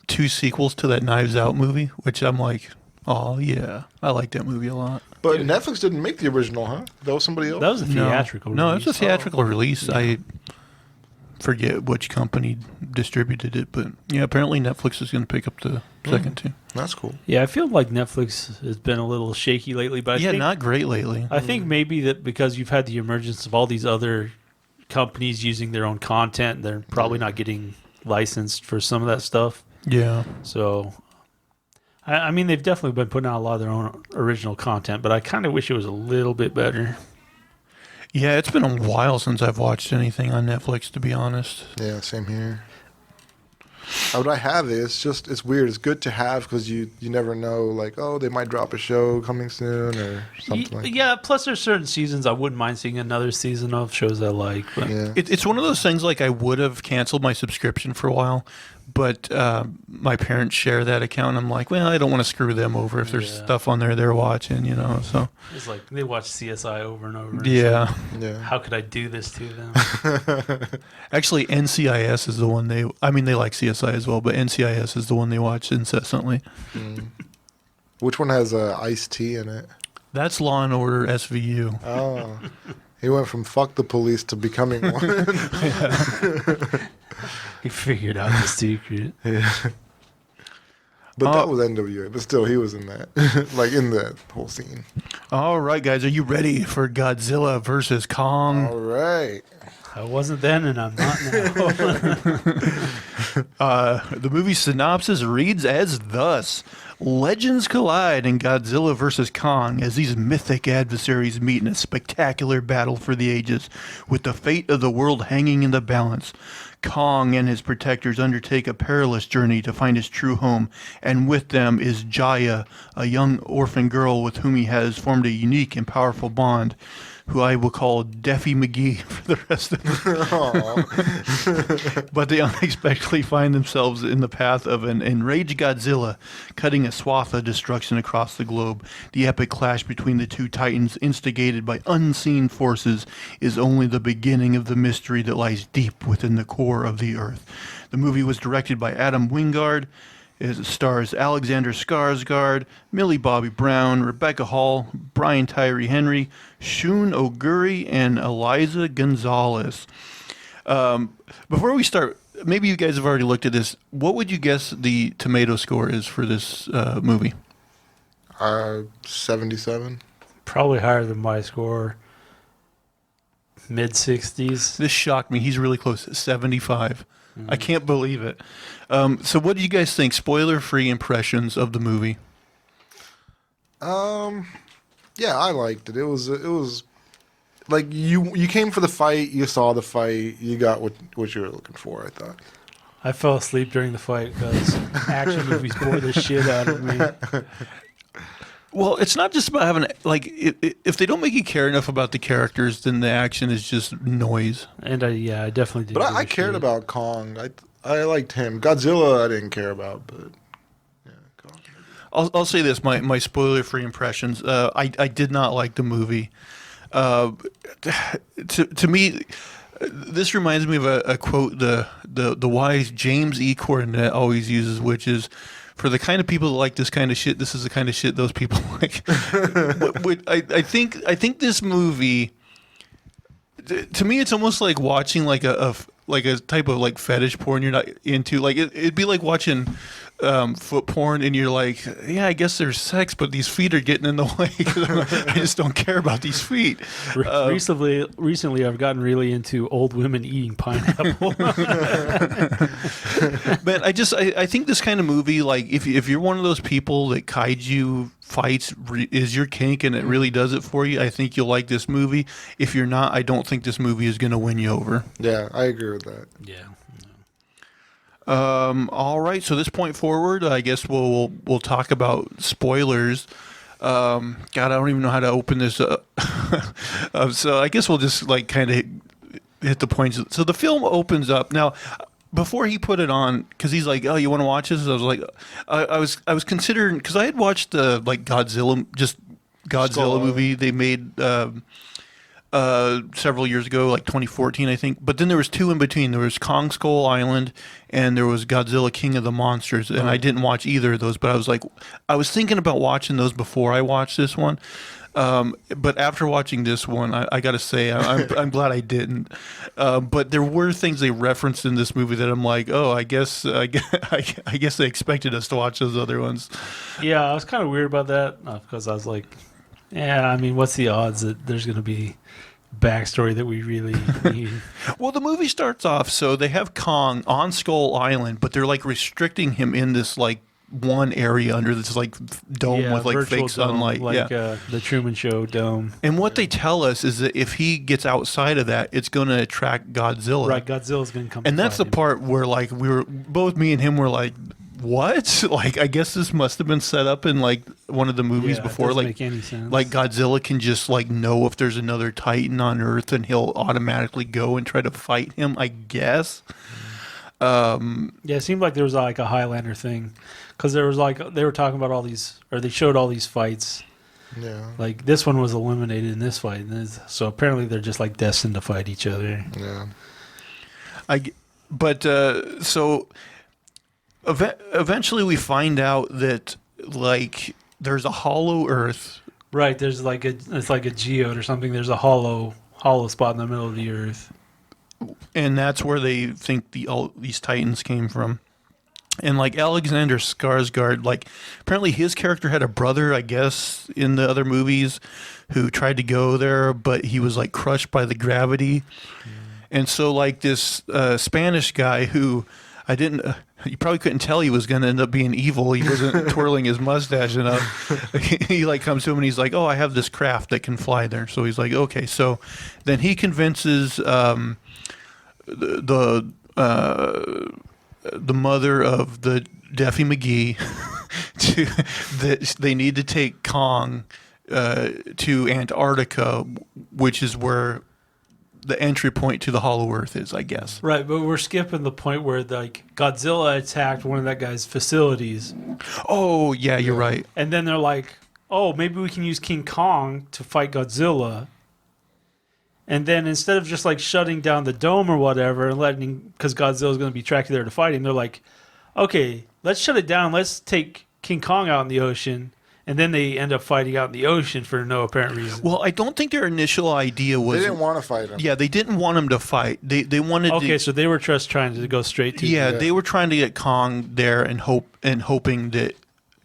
2 sequels to that Knives Out movie, which I'm like, oh yeah, I like that movie a lot. But Netflix didn't make the original, huh? That was somebody else. That was a theatrical No, it release. was a theatrical release. I forget which company distributed it, but yeah, apparently Netflix is going to pick up the second two. That's cool. Yeah, I feel like Netflix has been a little shaky lately, but I think, not great lately. I think maybe that because you've had the emergence of all these other companies using their own content, they're probably not getting licensed for some of that stuff. Yeah. So, I mean, they've definitely been putting out a lot of their own original content, but I kind of wish it was a little bit better. Yeah, it's been a while since I've watched anything on Netflix, to be honest. Yeah, same here. What I have is just, it's weird. It's good to have because you never know, like, oh, they might drop a show coming soon or something like that. Yeah, plus there's certain seasons I wouldn't mind seeing another season of shows I like. But Yeah. It's one of those things like I would have canceled my subscription for a while, but my parents share that account. And I'm like, well, I don't want to screw them over if there's stuff on there they're watching, you know. So it's like they watch CSI over and over. And yeah. it's like, how could I do this to them? Actually, NCIS is the one they like CSI as well, but NCIS is the one they watch incessantly. Which one has Ice-T in it? That's Law and Order SVU. Oh. He went from fuck the police to becoming one. He figured out the secret. Yeah. But that was NWA. But still, he was in that. Like, in the whole scene. All right, guys, are you ready for Godzilla versus Kong? All right. I wasn't then, and I'm not now. The movie synopsis reads as thus. Legends collide in Godzilla vs. Kong as these mythic adversaries meet in a spectacular battle for the ages, with the fate of the world hanging in the balance. Kong and his protectors undertake a perilous journey to find his true home, and with them is Jaya, a young orphan girl with whom he has formed a unique and powerful bond, who I will call Deafy McGee for the rest of the But they unexpectedly find themselves in the path of an enraged Godzilla, cutting a swath of destruction across the globe. The epic clash between the two titans, instigated by unseen forces, is only the beginning of the mystery that lies deep within the core of the Earth. The movie was directed by Adam Wingard. It stars Alexander Skarsgård, Millie Bobby Brown, Rebecca Hall, Brian Tyree Henry, Shun Oguri, and Eliza Gonzalez. Before we start, maybe you guys have already looked at this. What would you guess the tomato score is for this movie? 77. Probably higher than my score. Mid-60s. This shocked me. He's really close, 75. I can't believe it. So what do you guys think? Spoiler-free impressions of the movie. Yeah, I liked it. It was like you came for the fight, you saw the fight, you got what you were looking for, I thought. I fell asleep during the fight because action movies bore the shit out of me. Well, it's not just about having, like, if they don't make you care enough about the characters, then the action is just noise. And I definitely did. But I cared about Kong. I liked him. Godzilla I didn't care about, but yeah, Kong. I'll say this, my spoiler-free impressions. I did not like the movie. To me, this reminds me of a quote the wise James E. Cornette always uses, which is, for the kind of people that like this kind of shit, this is the kind of shit those people like. I think this movie, to me, it's almost like watching like a type of like fetish porn you're not into. Like it'd be like watching foot porn, and you're like, yeah, I guess there's sex, but these feet are getting in the way. I just don't care about these feet. Recently, I've gotten really into old women eating pineapple. But I think this kind of movie, like if you're one of those people that kaiju fights is your kink and it really does it for you, I think you'll like this movie. If you're not, I don't think this movie is going to win you over. Yeah, I agree with that. Yeah. All right. So this point forward, I guess we'll talk about spoilers. God, I don't even know how to open this up. So I guess we'll just like kind of hit the points. So the film opens up now. Before he put it on, because he's like, "Oh, you want to watch this?" I was like, I was considering because I had watched the like Godzilla movie they made several years ago, like 2014, I think. But then there was two in between. There was Kong Skull Island, and there was Godzilla King of the Monsters. And I didn't watch either of those. But I was thinking about watching those before I watched this one. But after watching this one, I got to say, I'm glad I didn't. But there were things they referenced in this movie that I'm like, oh, I guess they expected us to watch those other ones. Yeah, I was kind of weird about that because I was like, yeah, I mean, what's the odds that there's going to be backstory that we really need? Well, the movie starts off, so they have Kong on Skull Island, but they're like restricting him in this like one area under this like dome with like virtual fake sunlight, dome, like the Truman Show dome. And what they tell us is that if he gets outside of that, it's going to attract Godzilla. Right, Godzilla's going to come. And that's the him. part where like both me and him were like, what? Like, I guess this must have been set up in like one of the movies before. It doesn't like, make any sense. Like Godzilla can just like know if there's another Titan on Earth, and he'll automatically go and try to fight him, I guess. Yeah, it seemed like there was like a Highlander thing, because there was like they were talking about all these, or they showed all these fights. Yeah. Like this one was eliminated in this fight, and so apparently they're just like destined to fight each other. Yeah. So eventually we find out that like there's a hollow Earth. Right, there's like it's like a geode or something. There's a hollow spot in the middle of the Earth. And that's where they think all these Titans came from. And like Alexander Skarsgård, like apparently his character had a brother, I guess, in the other movies, who tried to go there, but he was like crushed by the gravity. And so like this Spanish guy who I didn't, you probably couldn't tell he was going to end up being evil. He wasn't twirling his mustache enough. He like comes to him and he's like, "Oh, I have this craft that can fly there." So he's like, "Okay." So then he convinces the mother of the Daffy McGee that they need to take Kong to Antarctica, which is where the entry point to the Hollow Earth is, I guess. Right, but we're skipping the point where like Godzilla attacked one of that guy's facilities. Oh, yeah, you're right. And then they're like, "Oh, maybe we can use King Kong to fight Godzilla." And then instead of just like shutting down the dome or whatever and letting, because Godzilla's going to be tracked there to fight him, they're like, "Okay, let's shut it down. Let's take King Kong out in the ocean." And then they end up fighting out in the ocean for no apparent reason. Well, I don't think their initial idea was... They didn't want to fight him. Yeah, they didn't want him to fight. They wanted Okay, so they were just trying to go straight to... Yeah, they were trying to get Kong there and hoping that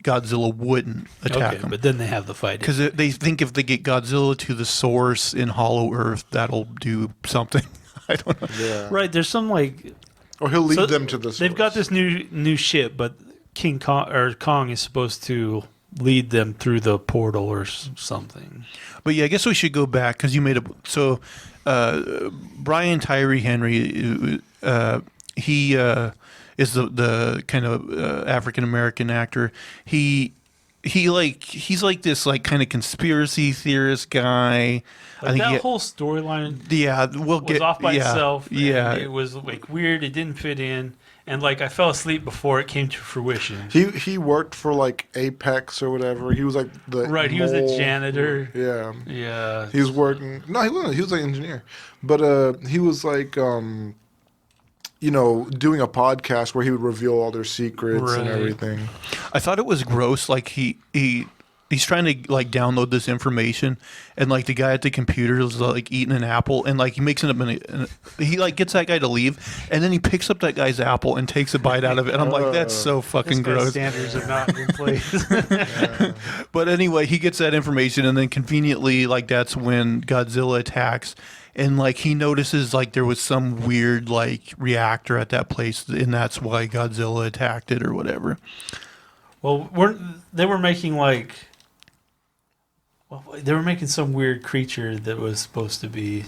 Godzilla wouldn't attack him. But then they have the fight. Because they think if they get Godzilla to the source in Hollow Earth, that'll do something. I don't know. Yeah. Right, there's some like... Or he'll lead them to the source. They've got this new ship, but Kong is supposed to lead them through the portal or something. But yeah, I guess we should go back because you made a... So Brian Tyree Henry, he is the kind of African-American actor. He's like this like kind of conspiracy theorist guy. Like I think that whole storyline was off by itself. Yeah. And it was like weird. It didn't fit in. And like I fell asleep before it came to fruition. He worked for like Apex or whatever. He was like the He was a janitor. Yeah. Yeah. He was working. No, he wasn't. He was like an engineer. But he was like doing a podcast where he would reveal all their secrets and everything. I thought it was gross. Like he's trying to like download this information, and like the guy at the computer is like eating an apple, and like he makes it up, he like gets that guy to leave, and then he picks up that guy's apple and takes a bite out of it, and I'm like, that's so fucking gross. Standards are not in place. But anyway, he gets that information, and then conveniently, like that's when Godzilla attacks. And like he notices like there was some weird like reactor at that place, and that's why Godzilla attacked it or whatever. Well, they were making some weird creature that was supposed to be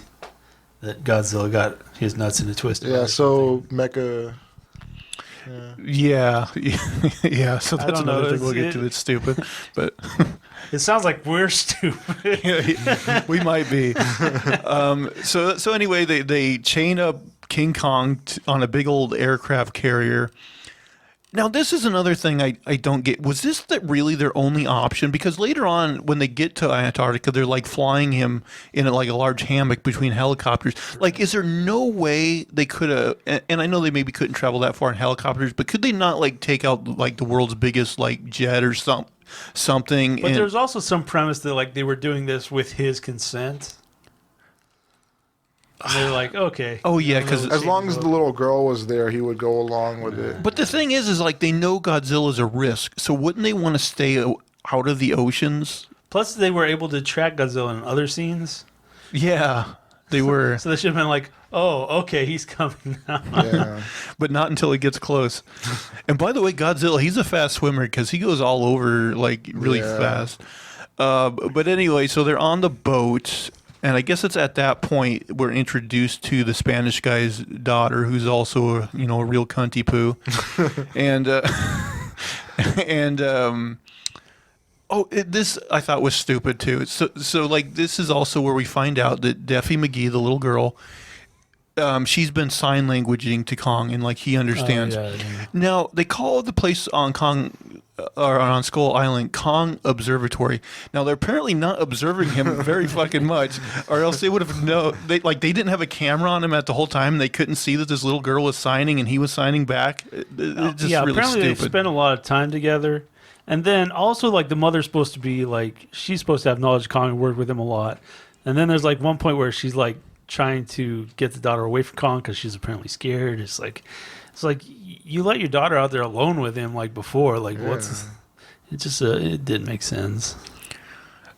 that Godzilla got his nuts in a twist. Yeah, so Mecha. Yeah. So that's another thing we'll get to. That's stupid, but It sounds like we're stupid. We might be. So anyway, they chain up King Kong on a big old aircraft carrier. Now, this is another thing I don't get. Was this really their only option? Because later on, when they get to Antarctica, they're like flying him in like a large hammock between helicopters. Like, is there no way they could have? And I know they maybe couldn't travel that far in helicopters, but could they not like take out like the world's biggest like jet or something? But there's also some premise that like they were doing this with his consent. And they're like, okay. Oh yeah, because As long as the little girl was there, he would go along with it. But the thing is like they know Godzilla's a risk, so wouldn't they want to stay out of the oceans? Plus, they were able to track Godzilla in other scenes. Yeah, they were. So they should have been like, oh, okay, he's coming now. Yeah. But not until he gets close. And by the way, Godzilla, he's a fast swimmer because he goes all over like really fast. But anyway, so they're on the boat. And I guess it's at that point we're introduced to the Spanish guy's daughter, who's also a real cunty poo, this I thought was stupid too. So like this is also where we find out that Daffy McGee, the little girl, she's been sign languaging to Kong, and like he understands. Yeah. Now they call the place on Kong. Or on Skull Island, Kong Observatory. Now they're apparently not observing him very fucking much, or else they would have known. They didn't have a camera on him at the whole time. They couldn't see that this little girl was signing and he was signing back. It's just really apparently stupid. they spent a lot of time together, and then also like the mother's supposed to be like she's supposed to have knowledge of Kong and work with him a lot, and then there's like one point where she's like trying to get the daughter away from Kong because she's apparently scared. It's like you let your daughter out there alone with him like before. Like it didn't make sense.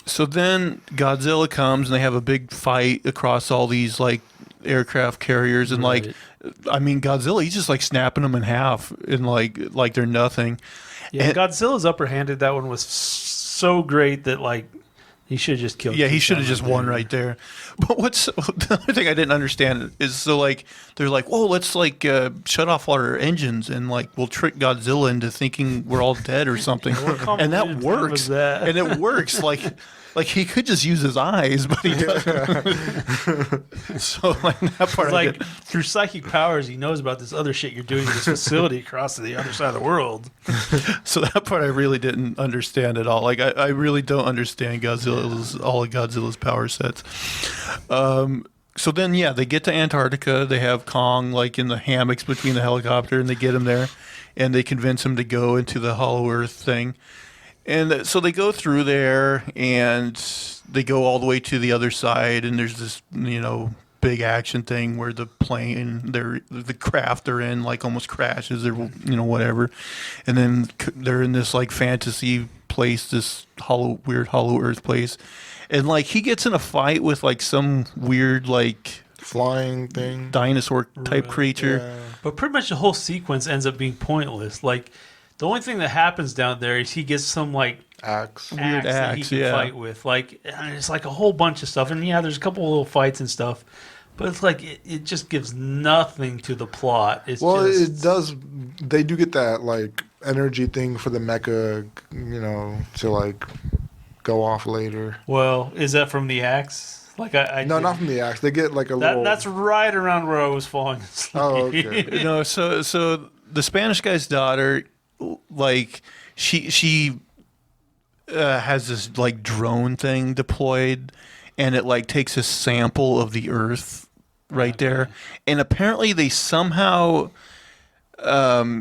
So then Godzilla comes and they have a big fight across all these like aircraft carriers and like, I mean Godzilla, he's just like snapping them in half and like they're nothing. Yeah, and Godzilla's upper-handed that one was so great that like he should have just killed. Yeah, he should have just won right there. But the other thing I didn't understand is so like they're like, oh, let's like shut off our engines and like we'll trick Godzilla into thinking we're all dead or something, and that works. And it works like he could just use his eyes, but he doesn't. So like that part, like through psychic powers, he knows about this other shit you're doing in this facility across to the other side of the world. So that part I really didn't understand at all. Like I really don't understand all of Godzilla's power sets. So then, yeah, they get to Antarctica. They have Kong like in the hammocks between the helicopter, and they get him there, and they convince him to go into the Hollow Earth thing. And so they go through there, and they go all the way to the other side, and there's this, big action thing where the plane, the craft they're in, like almost crashes or, whatever. And then they're in this like fantasy place, this weird Hollow Earth place. And like he gets in a fight with like some weird like flying thing, dinosaur type creature. Yeah. But pretty much the whole sequence ends up being pointless. Like the only thing that happens down there is he gets some like axe that he can fight with. Like it's like a whole bunch of stuff. And yeah, there's a couple of little fights and stuff. But it's like it just gives nothing to the plot. It does. They do get that like energy thing for the mecha, to like go off later. Well, is that from the axe? Like no, not from the axe. They get like a little. That's right around where I was falling asleep. Oh, okay. So the Spanish guy's daughter, like she has this like drone thing deployed, and it like takes a sample of the Earth right there, and apparently they somehow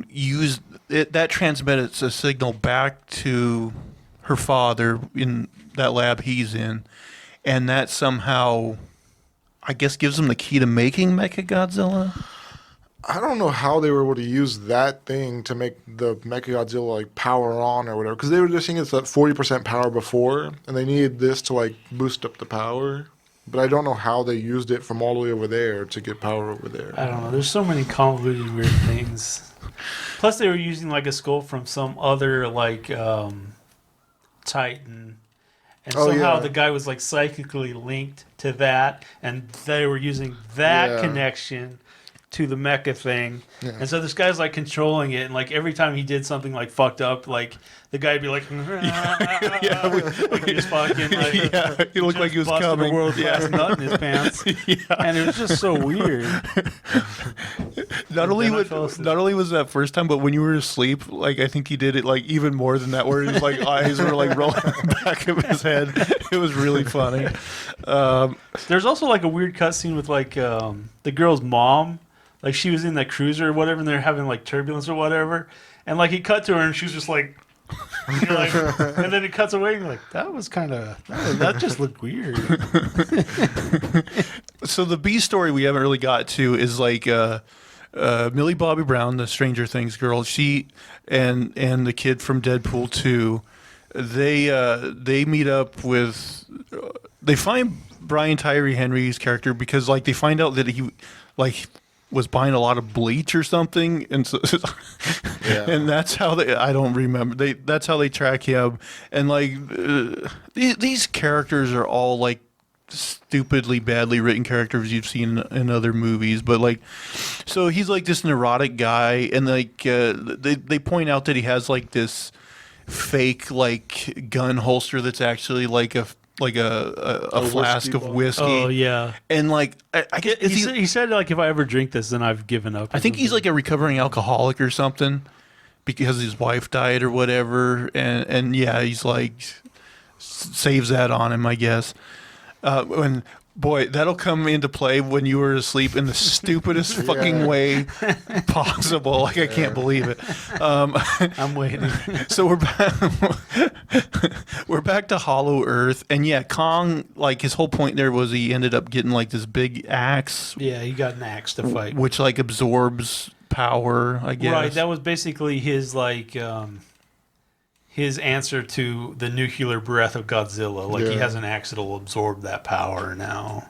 used it that transmits a signal back to her father in that lab he's in, and that somehow, I guess, gives him the key to making Mechagodzilla. I don't know how they were able to use that thing to make the Mechagodzilla like power on or whatever, because they were just saying it's at 40% power before, and they needed this to like boost up the power. But I don't know how they used it from all the way over there to get power over there. I don't know. There's so many convoluted weird things. Plus, they were using like a skull from some other like Titan, and somehow the guy was like psychically linked to that, and they were using that connection to the mecha thing, and so this guy's like controlling it, and like every time he did something like fucked up, like the guy'd be like, like he just fucking like, he looked like he was coming. A world-class nut in his pants, and it was just so weird. Not only was that first time, but when you were asleep, like I think he did it like even more than that, where his like eyes were like rolling back of his head. It was really funny. There's also like a weird cutscene with like the girl's mom, like she was in that cruiser or whatever, and they're having like turbulence or whatever, and like he cut to her and she was just like. Like, and then it cuts away and you're like, that just looked weird. So the B story we haven't really got to is like Millie Bobby Brown, the Stranger Things girl, she and the kid from Deadpool 2, they meet up with they find Brian Tyree Henry's character because like they find out that he like was buying a lot of bleach or something, and so and that's how I don't remember. That's how they track him, and like these characters are all like stupidly badly written characters you've seen in other movies, but like, so he's like this neurotic guy, and like they point out that he has like this fake like gun holster that's actually like a flask of whiskey. Oh yeah, and like I guess he said like if I ever drink this, then I've given up. I think he's like a recovering alcoholic or something because his wife died or whatever, and yeah, he's like saves that on him, I guess. When boy, that'll come into play when you were asleep in the stupidest fucking way possible. Like I can't believe it. I'm waiting. So we're back to Hollow Earth, and yeah, Kong. Like his whole point there was he ended up getting like this big axe. Yeah, he got an axe to fight, which like absorbs power, I guess. Right. That was basically his like. His answer to the nuclear breath of Godzilla. Like, he has an axe that'll absorb that power now.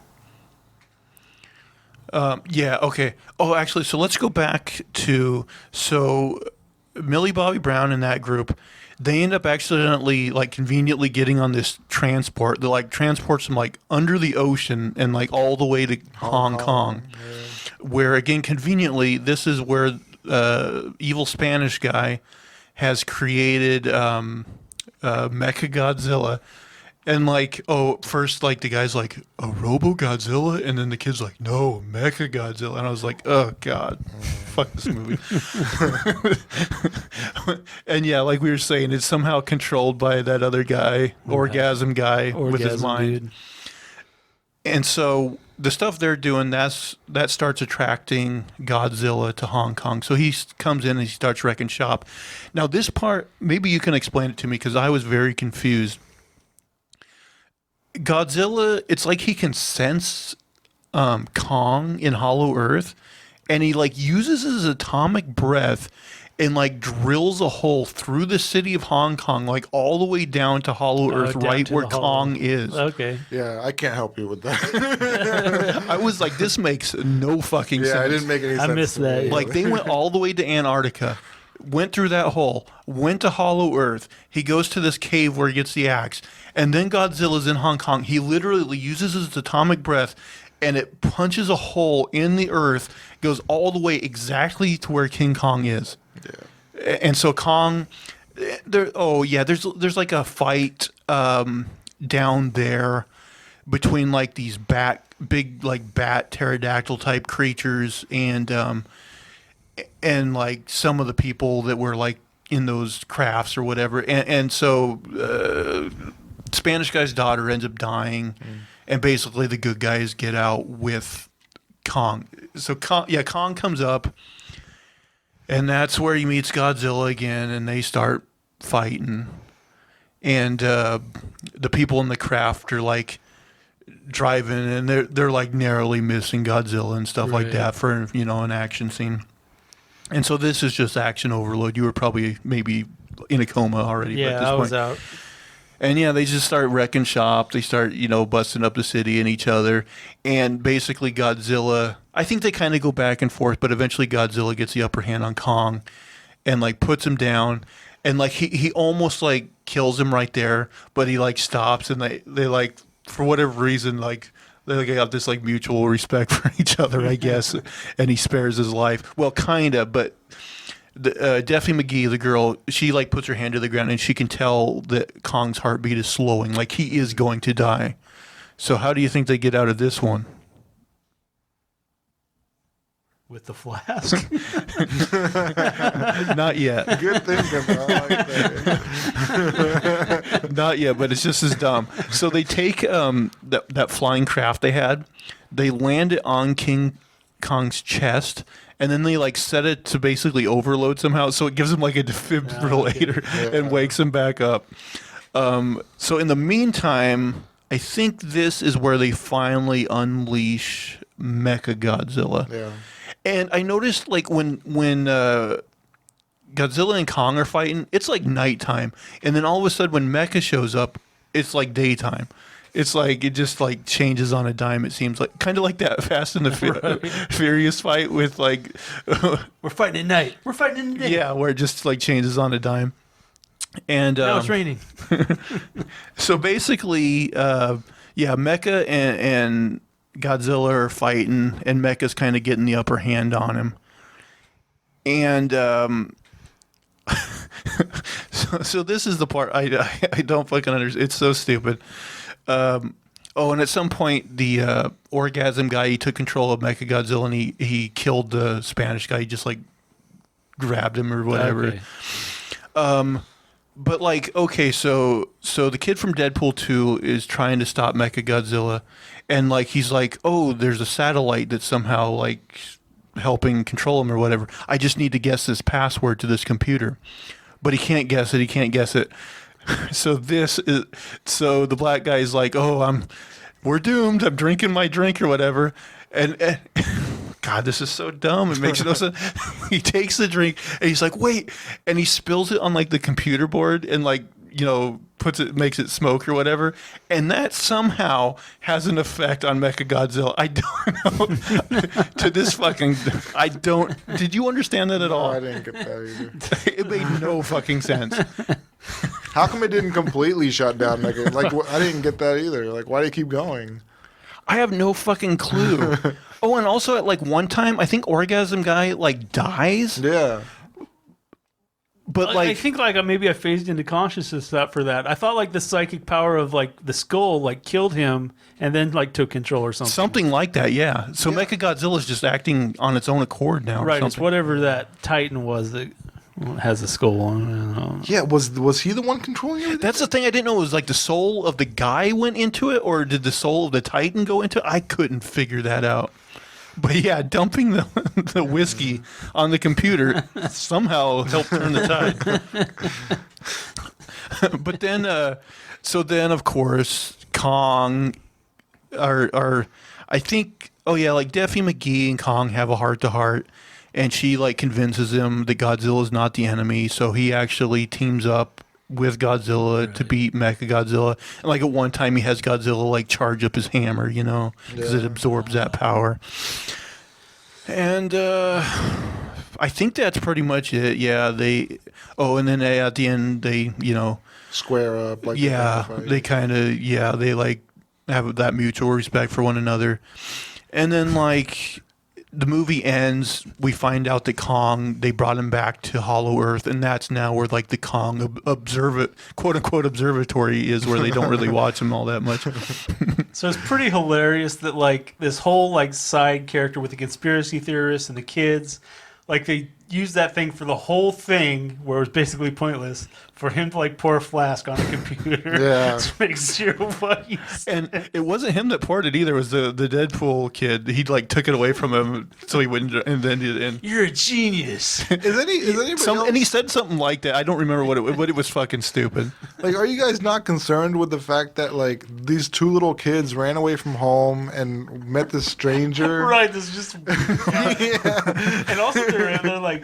Yeah, okay. Oh, actually, so let's go back to... So, Millie Bobby Brown and that group, they end up accidentally, like, conveniently getting on this transport that, like, transports them, like, under the ocean and, like, all the way to Hong Kong. Yeah. Where, again, conveniently, this is where evil Spanish guy... has created Mecha Godzilla, and like, first like the guy's like a Robo Godzilla, and then the kid's like, no, Mecha Godzilla, and I was like, oh god, fuck this movie. And yeah, like we were saying, it's somehow controlled by that other guy, Orgasm guy, with his mind. Dude. And so the stuff they're doing, that starts attracting Godzilla to Hong Kong. So he comes in and he starts wrecking shop. Now this part, maybe you can explain it to me because I was very confused. Godzilla, it's like he can sense Kong in Hollow Earth, and he like uses his atomic breath and like drills a hole through the city of Hong Kong, like all the way down to Hollow Earth, right where Kong is. Okay. Yeah, I can't help you with that. I was like, this makes no fucking sense. Yeah, it didn't make any sense. I missed that. Like they went all the way to Antarctica, went through that hole, went to Hollow Earth. He goes to this cave where he gets the axe, and then Godzilla's in Hong Kong. He literally uses his atomic breath, and it punches a hole in the earth, goes all the way exactly to where King Kong is. Yeah. And so Kong, there's like a fight down there between like these big like bat pterodactyl type creatures and like some of the people that were like in those crafts or whatever. And so Spanish guy's daughter ends up dying, and basically the good guys get out with Kong. So Kong comes up. And that's where he meets Godzilla again, and they start fighting. And the people in the craft are like driving, and they're like narrowly missing Godzilla and stuff like that for an action scene. And so this is just action overload. You were probably maybe in a coma already. Yeah, at this I point. was out. And yeah, they just start wrecking shop. They start, busting up the city and each other. And basically Godzilla, I think they kind of go back and forth, but eventually Godzilla gets the upper hand on Kong and like puts him down. And like he almost like kills him right there, but he like stops, and they like, for whatever reason, like They got this like mutual respect for each other, I guess, and he spares his life. Well, kinda, but Daffy McGee, the girl, she like puts her hand to the ground and she can tell that Kong's heartbeat is slowing, like he is going to die. So how do you think they get out of this one? With the flask. Not yet. Good thinking. I like that. Not yet, but it's just as dumb. So they take that flying craft they had, they land it on King Kong's chest, and then they like set it to basically overload somehow, so it gives him like a defibrillator and wakes him back up. So in the meantime, I think this is where they finally unleash Mecha Godzilla. Yeah. And I noticed, like, when Godzilla and Kong are fighting, it's like nighttime. And then all of a sudden, when Mecha shows up, it's like daytime. It's like, it just, like, changes on a dime, it seems like. Kind of like that Fast and the Furious fight with, like... We're fighting at night. We're fighting in the day. Yeah, where it just, like, changes on a dime. And Now it's raining. so basically, Mecha and Godzilla are fighting, and Mecha's kind of getting the upper hand on him. And so this is the part I don't fucking understand. It's so stupid. And at some point, the orgasm guy, he took control of Mecha Godzilla, and he killed the Spanish guy. He just like grabbed him or whatever. Okay. But like, okay, so the kid from Deadpool 2 is trying to stop Mecha Godzilla, and like he's like, oh, there's a satellite that's somehow like helping control him or whatever. I just need to guess this password to this computer, but he can't guess it. He can't guess it. So the black guy's like, oh, we're doomed. I'm drinking my drink or whatever, and God, this is so dumb. It makes no sense. He takes the drink and he's like, wait, and he spills it on like the computer board and like, makes it smoke or whatever. And that somehow has an effect on Mechagodzilla. I don't know. To this fucking, did you understand that at all? I didn't get that either. It made no fucking sense. How come it didn't completely shut down Mecha? Like, I didn't get that either. Like, why do you keep going? I have no fucking clue. Oh, and also at like one time, I think Orgasm Guy like dies. Yeah. But like, I think like maybe I phased into consciousness for that. I thought like the psychic power of like the skull like killed him and then like took control or something. Something like that, yeah. So Mechagodzilla is just acting on its own accord now. Right, or it's something. whatever that Titan was that has a skull on it. Yeah, was he the one controlling everything? That's the thing I didn't know. Was like the soul of the guy went into it, or did the soul of the Titan go into it? I couldn't figure that out. But yeah, dumping the whiskey on the computer somehow helped turn the tide. But then, so then of course Kong, are I think, like Daffy McGee and Kong have a heart to heart, and she like convinces him that Godzilla is not the enemy, so he actually teams up with Godzilla to beat Mechagodzilla. And like at one time he has Godzilla like charge up his hammer, because it absorbs that power. And I think that's pretty much it. Yeah, and then at the end they, square up. Like they kind of, they like have that mutual respect for one another. And then like the movie ends, we find out that Kong, they brought him back to Hollow Earth, and that's now where like the Kong quote unquote observatory is, where they don't really watch him all that much. So it's pretty hilarious that like this whole like side character with the conspiracy theorists and the kids, like they used that thing for the whole thing where it was basically pointless for him to like pour a flask on a computer. Yeah. To make zero fucking sense. And it wasn't him that poured it either. It was the Deadpool kid. He like took it away from him so he wouldn't. And then You're a genius. Is anybody else? and he said something like that. I don't remember what it was, but it was fucking stupid. Like, are you guys not concerned with the fact that like these two little kids ran away from home and met this stranger? Right. This is just. And also they're like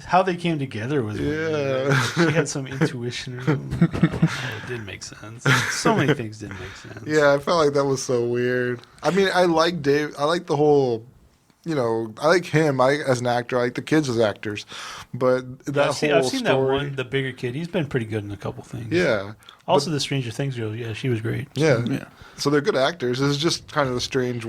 how they came together was weird. She had some intuition. It didn't make sense. So many things didn't make sense. Yeah, I felt like that was so weird. I mean, I like Dave. I like the whole I like him. As an actor, I like the kids as actors, but that I've whole seen story. that one, the bigger kid. He's been pretty good in a couple things. Yeah. Also, the Stranger Things girl. Yeah, she was great. Yeah. Yeah. So they're good actors. It's just kind of a strange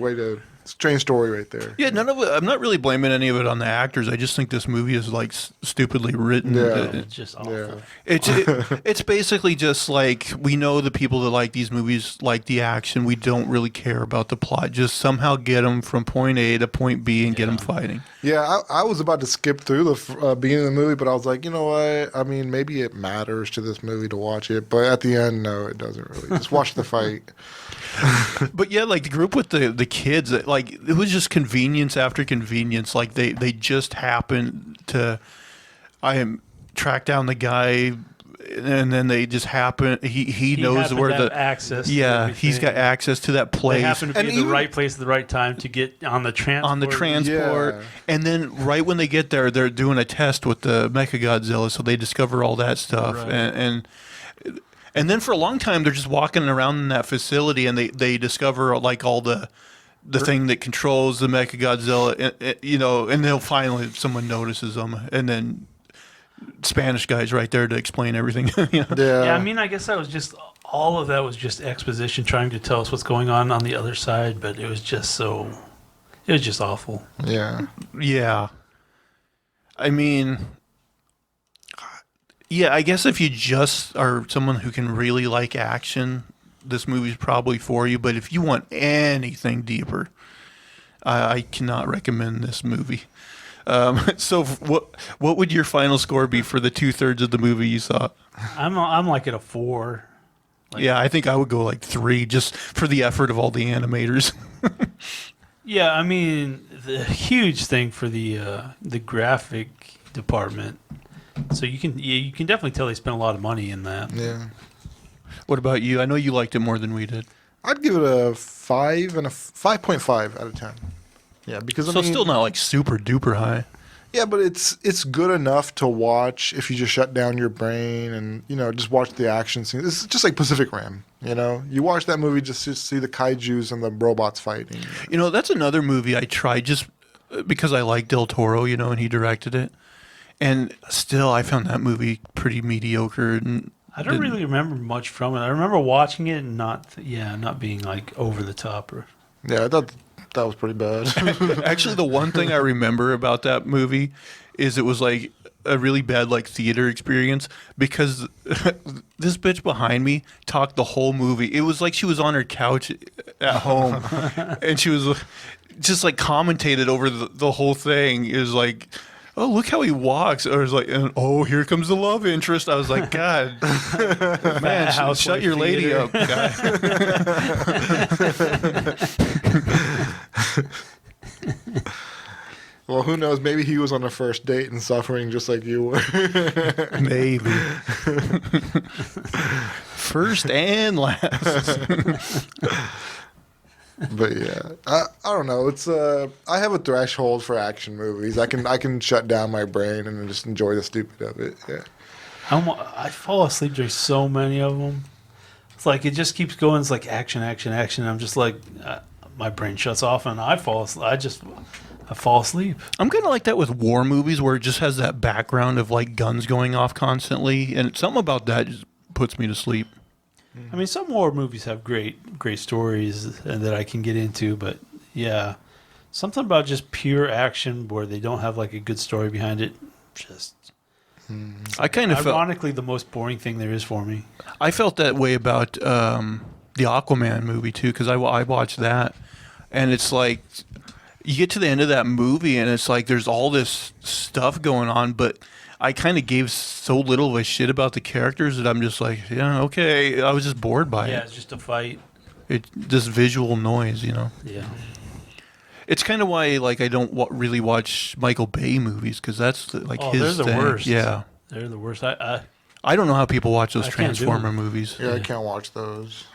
story right there. Yeah, none of it. I'm not really blaming any of it on the actors. I just think this movie is like stupidly written. Yeah. It's just awful. Yeah. It's basically just like we know the people that like these movies like the action. We don't really care about the plot. Just somehow get them from point A to point B and get them fighting. Yeah, I was about to skip through the beginning of the movie, but I was like, you know what? I mean, maybe it matters to this movie to watch it, but at the end, no, it doesn't really. Just watch the fight. But yeah, like the group with the kids, like it was just convenience after convenience. Like they just happened to, track down the guy, and then they just happen. He knows happened where to have the access. to yeah he's got everything. access to that They place. happen to be And in the even- right place at the right time to get on the transport. On the transport, Yeah. and then right when they get there, they're doing a test with the Mecha Godzilla, so they discover all that stuff, Right. and then for a long time they're just walking around in that facility, and they discover like all the thing that controls the Mecha Godzilla, and they'll finally someone notices them, and then Spanish guy's right there to explain everything. Yeah. Yeah, I mean, I guess that was just all of that was just exposition trying to tell us what's going on the other side, but it was just awful. Yeah. Yeah. I mean, yeah, I guess if you just are someone who can really like action, this movie's probably for you. But if you want anything deeper, I cannot recommend this movie. So what would your final score be for the 2/3 of the movie you saw? I'm like at a 4. Yeah, I think I would go like 3 just for the effort of all the animators. Yeah, I mean, the huge thing for the graphic department. So you can definitely tell they spent a lot of money in that. Yeah. What about you? I know you liked it more than we did. I'd give it a 5 and a 5.5 out of 10. Yeah, because So still not like super duper high. Yeah, but it's good enough to watch if you just shut down your brain and just watch the action scenes. It's just like Pacific Rim. You watch that movie just to see the kaijus and the robots fighting. That's another movie I tried just because I like Del Toro, and he directed it. And still, I found that movie pretty mediocre. And I don't really remember much from it. I remember watching it and not being like over the top or. Yeah, I thought that was pretty bad. Actually, the one thing I remember about that movie is it was like a really bad like theater experience because this bitch behind me talked the whole movie. It was like she was on her couch at home and she was just like commentated over the whole thing. It was like, oh, look how he walks. Or it was like, oh, here comes the love interest. I was like, God, man, shut your lady theater. up, guy. Well, who knows? Maybe he was on a first date and suffering just like you were. Maybe. First and last. But yeah, I don't know. It's I have a threshold for action movies. I can shut down my brain and just enjoy the stupid of it. Yeah. I fall asleep during so many of them. It's like it just keeps going. It's like action, action, action. I'm just like my brain shuts off and I fall asleep. I fall asleep. I'm kind of like that with war movies where it just has that background of like guns going off constantly, and something about that just puts me to sleep. I mean, some war movies have great stories that I can get into, but yeah, something about just pure action where they don't have like a good story behind it. Just I kind of felt ironically the most boring thing there is for me. I felt that way about the Aquaman movie too, because I watched that, and it's like you get to the end of that movie and it's like there's all this stuff going on, but I kind of gave so little of a shit about the characters that I'm just like, yeah, okay. I was just bored by Yeah, it. it's just a fight. It just visual noise, Yeah. It's kind of why like I don't really watch Michael Bay movies because that's like his they're the thing. worst. Yeah, They're the worst. I don't know how people watch those I can't do Transformer it. movies. Yeah, I can't watch those.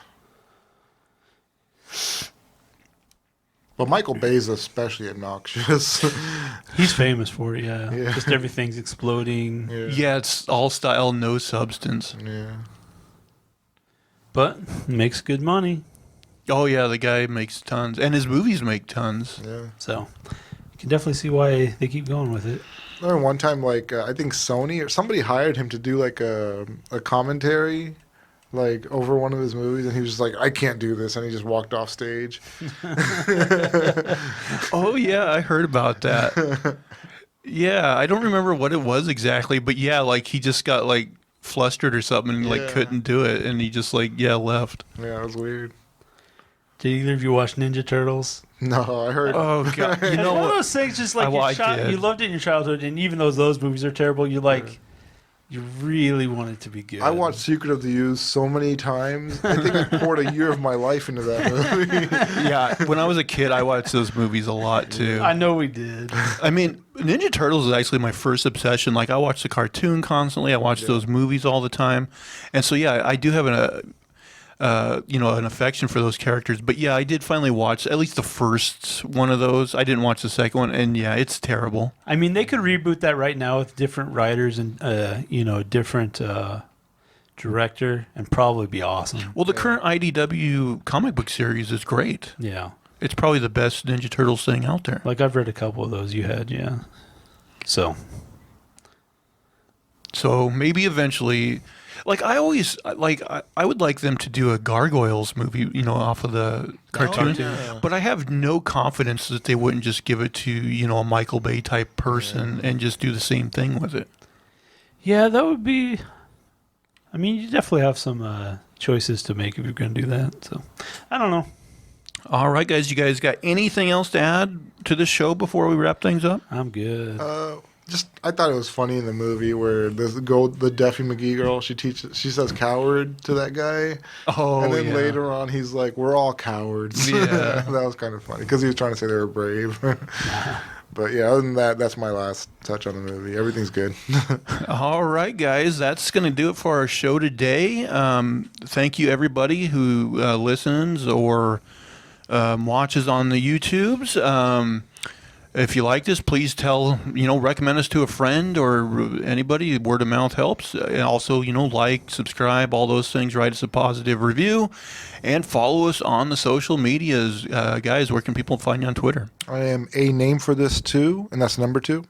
But Michael Bay's especially obnoxious. He's famous for it, yeah. Yeah. Just everything's exploding. Yeah, it's all style, no substance. Yeah. But makes good money. Oh yeah, the guy makes tons, and his movies make tons. Yeah. So can definitely see why they keep going with it. I remember one time, like I think Sony or somebody hired him to do like a commentary, like over one of his movies, and he was just like, "I can't do this," and he just walked off stage. Oh yeah, I heard about that. Yeah, I don't remember what it was exactly, but yeah, like he just got like flustered or something and like Yeah. couldn't do it, and he just like left. Yeah, it was weird. Did either of you watch Ninja Turtles? No, I heard. Oh god, you It's know one of what? those things, just like I did. you loved it in your childhood, and even though those movies are terrible, you like, you really want it to be good. I watched Secret of the Ooze so many times. I think I poured a year of my life into that movie. Yeah, when I was a kid, I watched those movies a lot too. I know we did. I mean, Ninja Turtles is actually my first obsession. Like, I watched the cartoon constantly. I watched those movies all the time, and so yeah, I do have an affection for those characters. But yeah, I did finally watch at least the first one of those. I didn't watch the second one, and yeah, it's terrible. I mean, they could reboot that right now with different writers and different director, and probably be awesome. Well, the current IDW comic book series is great. Yeah, It's probably the best Ninja Turtles thing out there. like I've read a couple of those you had. Yeah, so So maybe eventually, like I always like, I would like them to do a Gargoyles movie, off of the cartoon. yeah. But I have no confidence that they wouldn't just give it to a Michael Bay type person and just do the same thing with it. yeah, that would be. I mean, you definitely have some choices to make if you're going to do that. So I don't know. All right, guys, you guys got anything else to add to this show before we wrap things up? I'm good. I thought it was funny in the movie where the Daffy McGee girl, she says coward to that guy. Oh, And then yeah. later on, he's like, "We're all cowards." Yeah. That was kind of funny because he was trying to say they were brave. But yeah, other than that, that's my last touch on the movie. Everything's good. All right, guys, that's going to do it for our show today. Thank you, everybody who listens or watches on the YouTubes. If you like this, please recommend us to a friend or anybody. Word of mouth helps. And also, like, subscribe, all those things. Write us a positive review. And follow us on the social medias. Guys, where can people find you on Twitter? I am a name for this too, and that's number 2.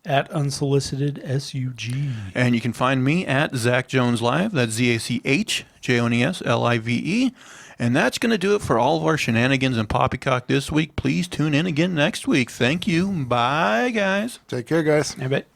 At unsolicited SUG. And you can find me at Zach Jones Live. That's ZachJonesLive. And that's going to do it for all of our shenanigans and poppycock this week. Please tune in again next week. Thank you. Bye, guys. Take care, guys. I bet.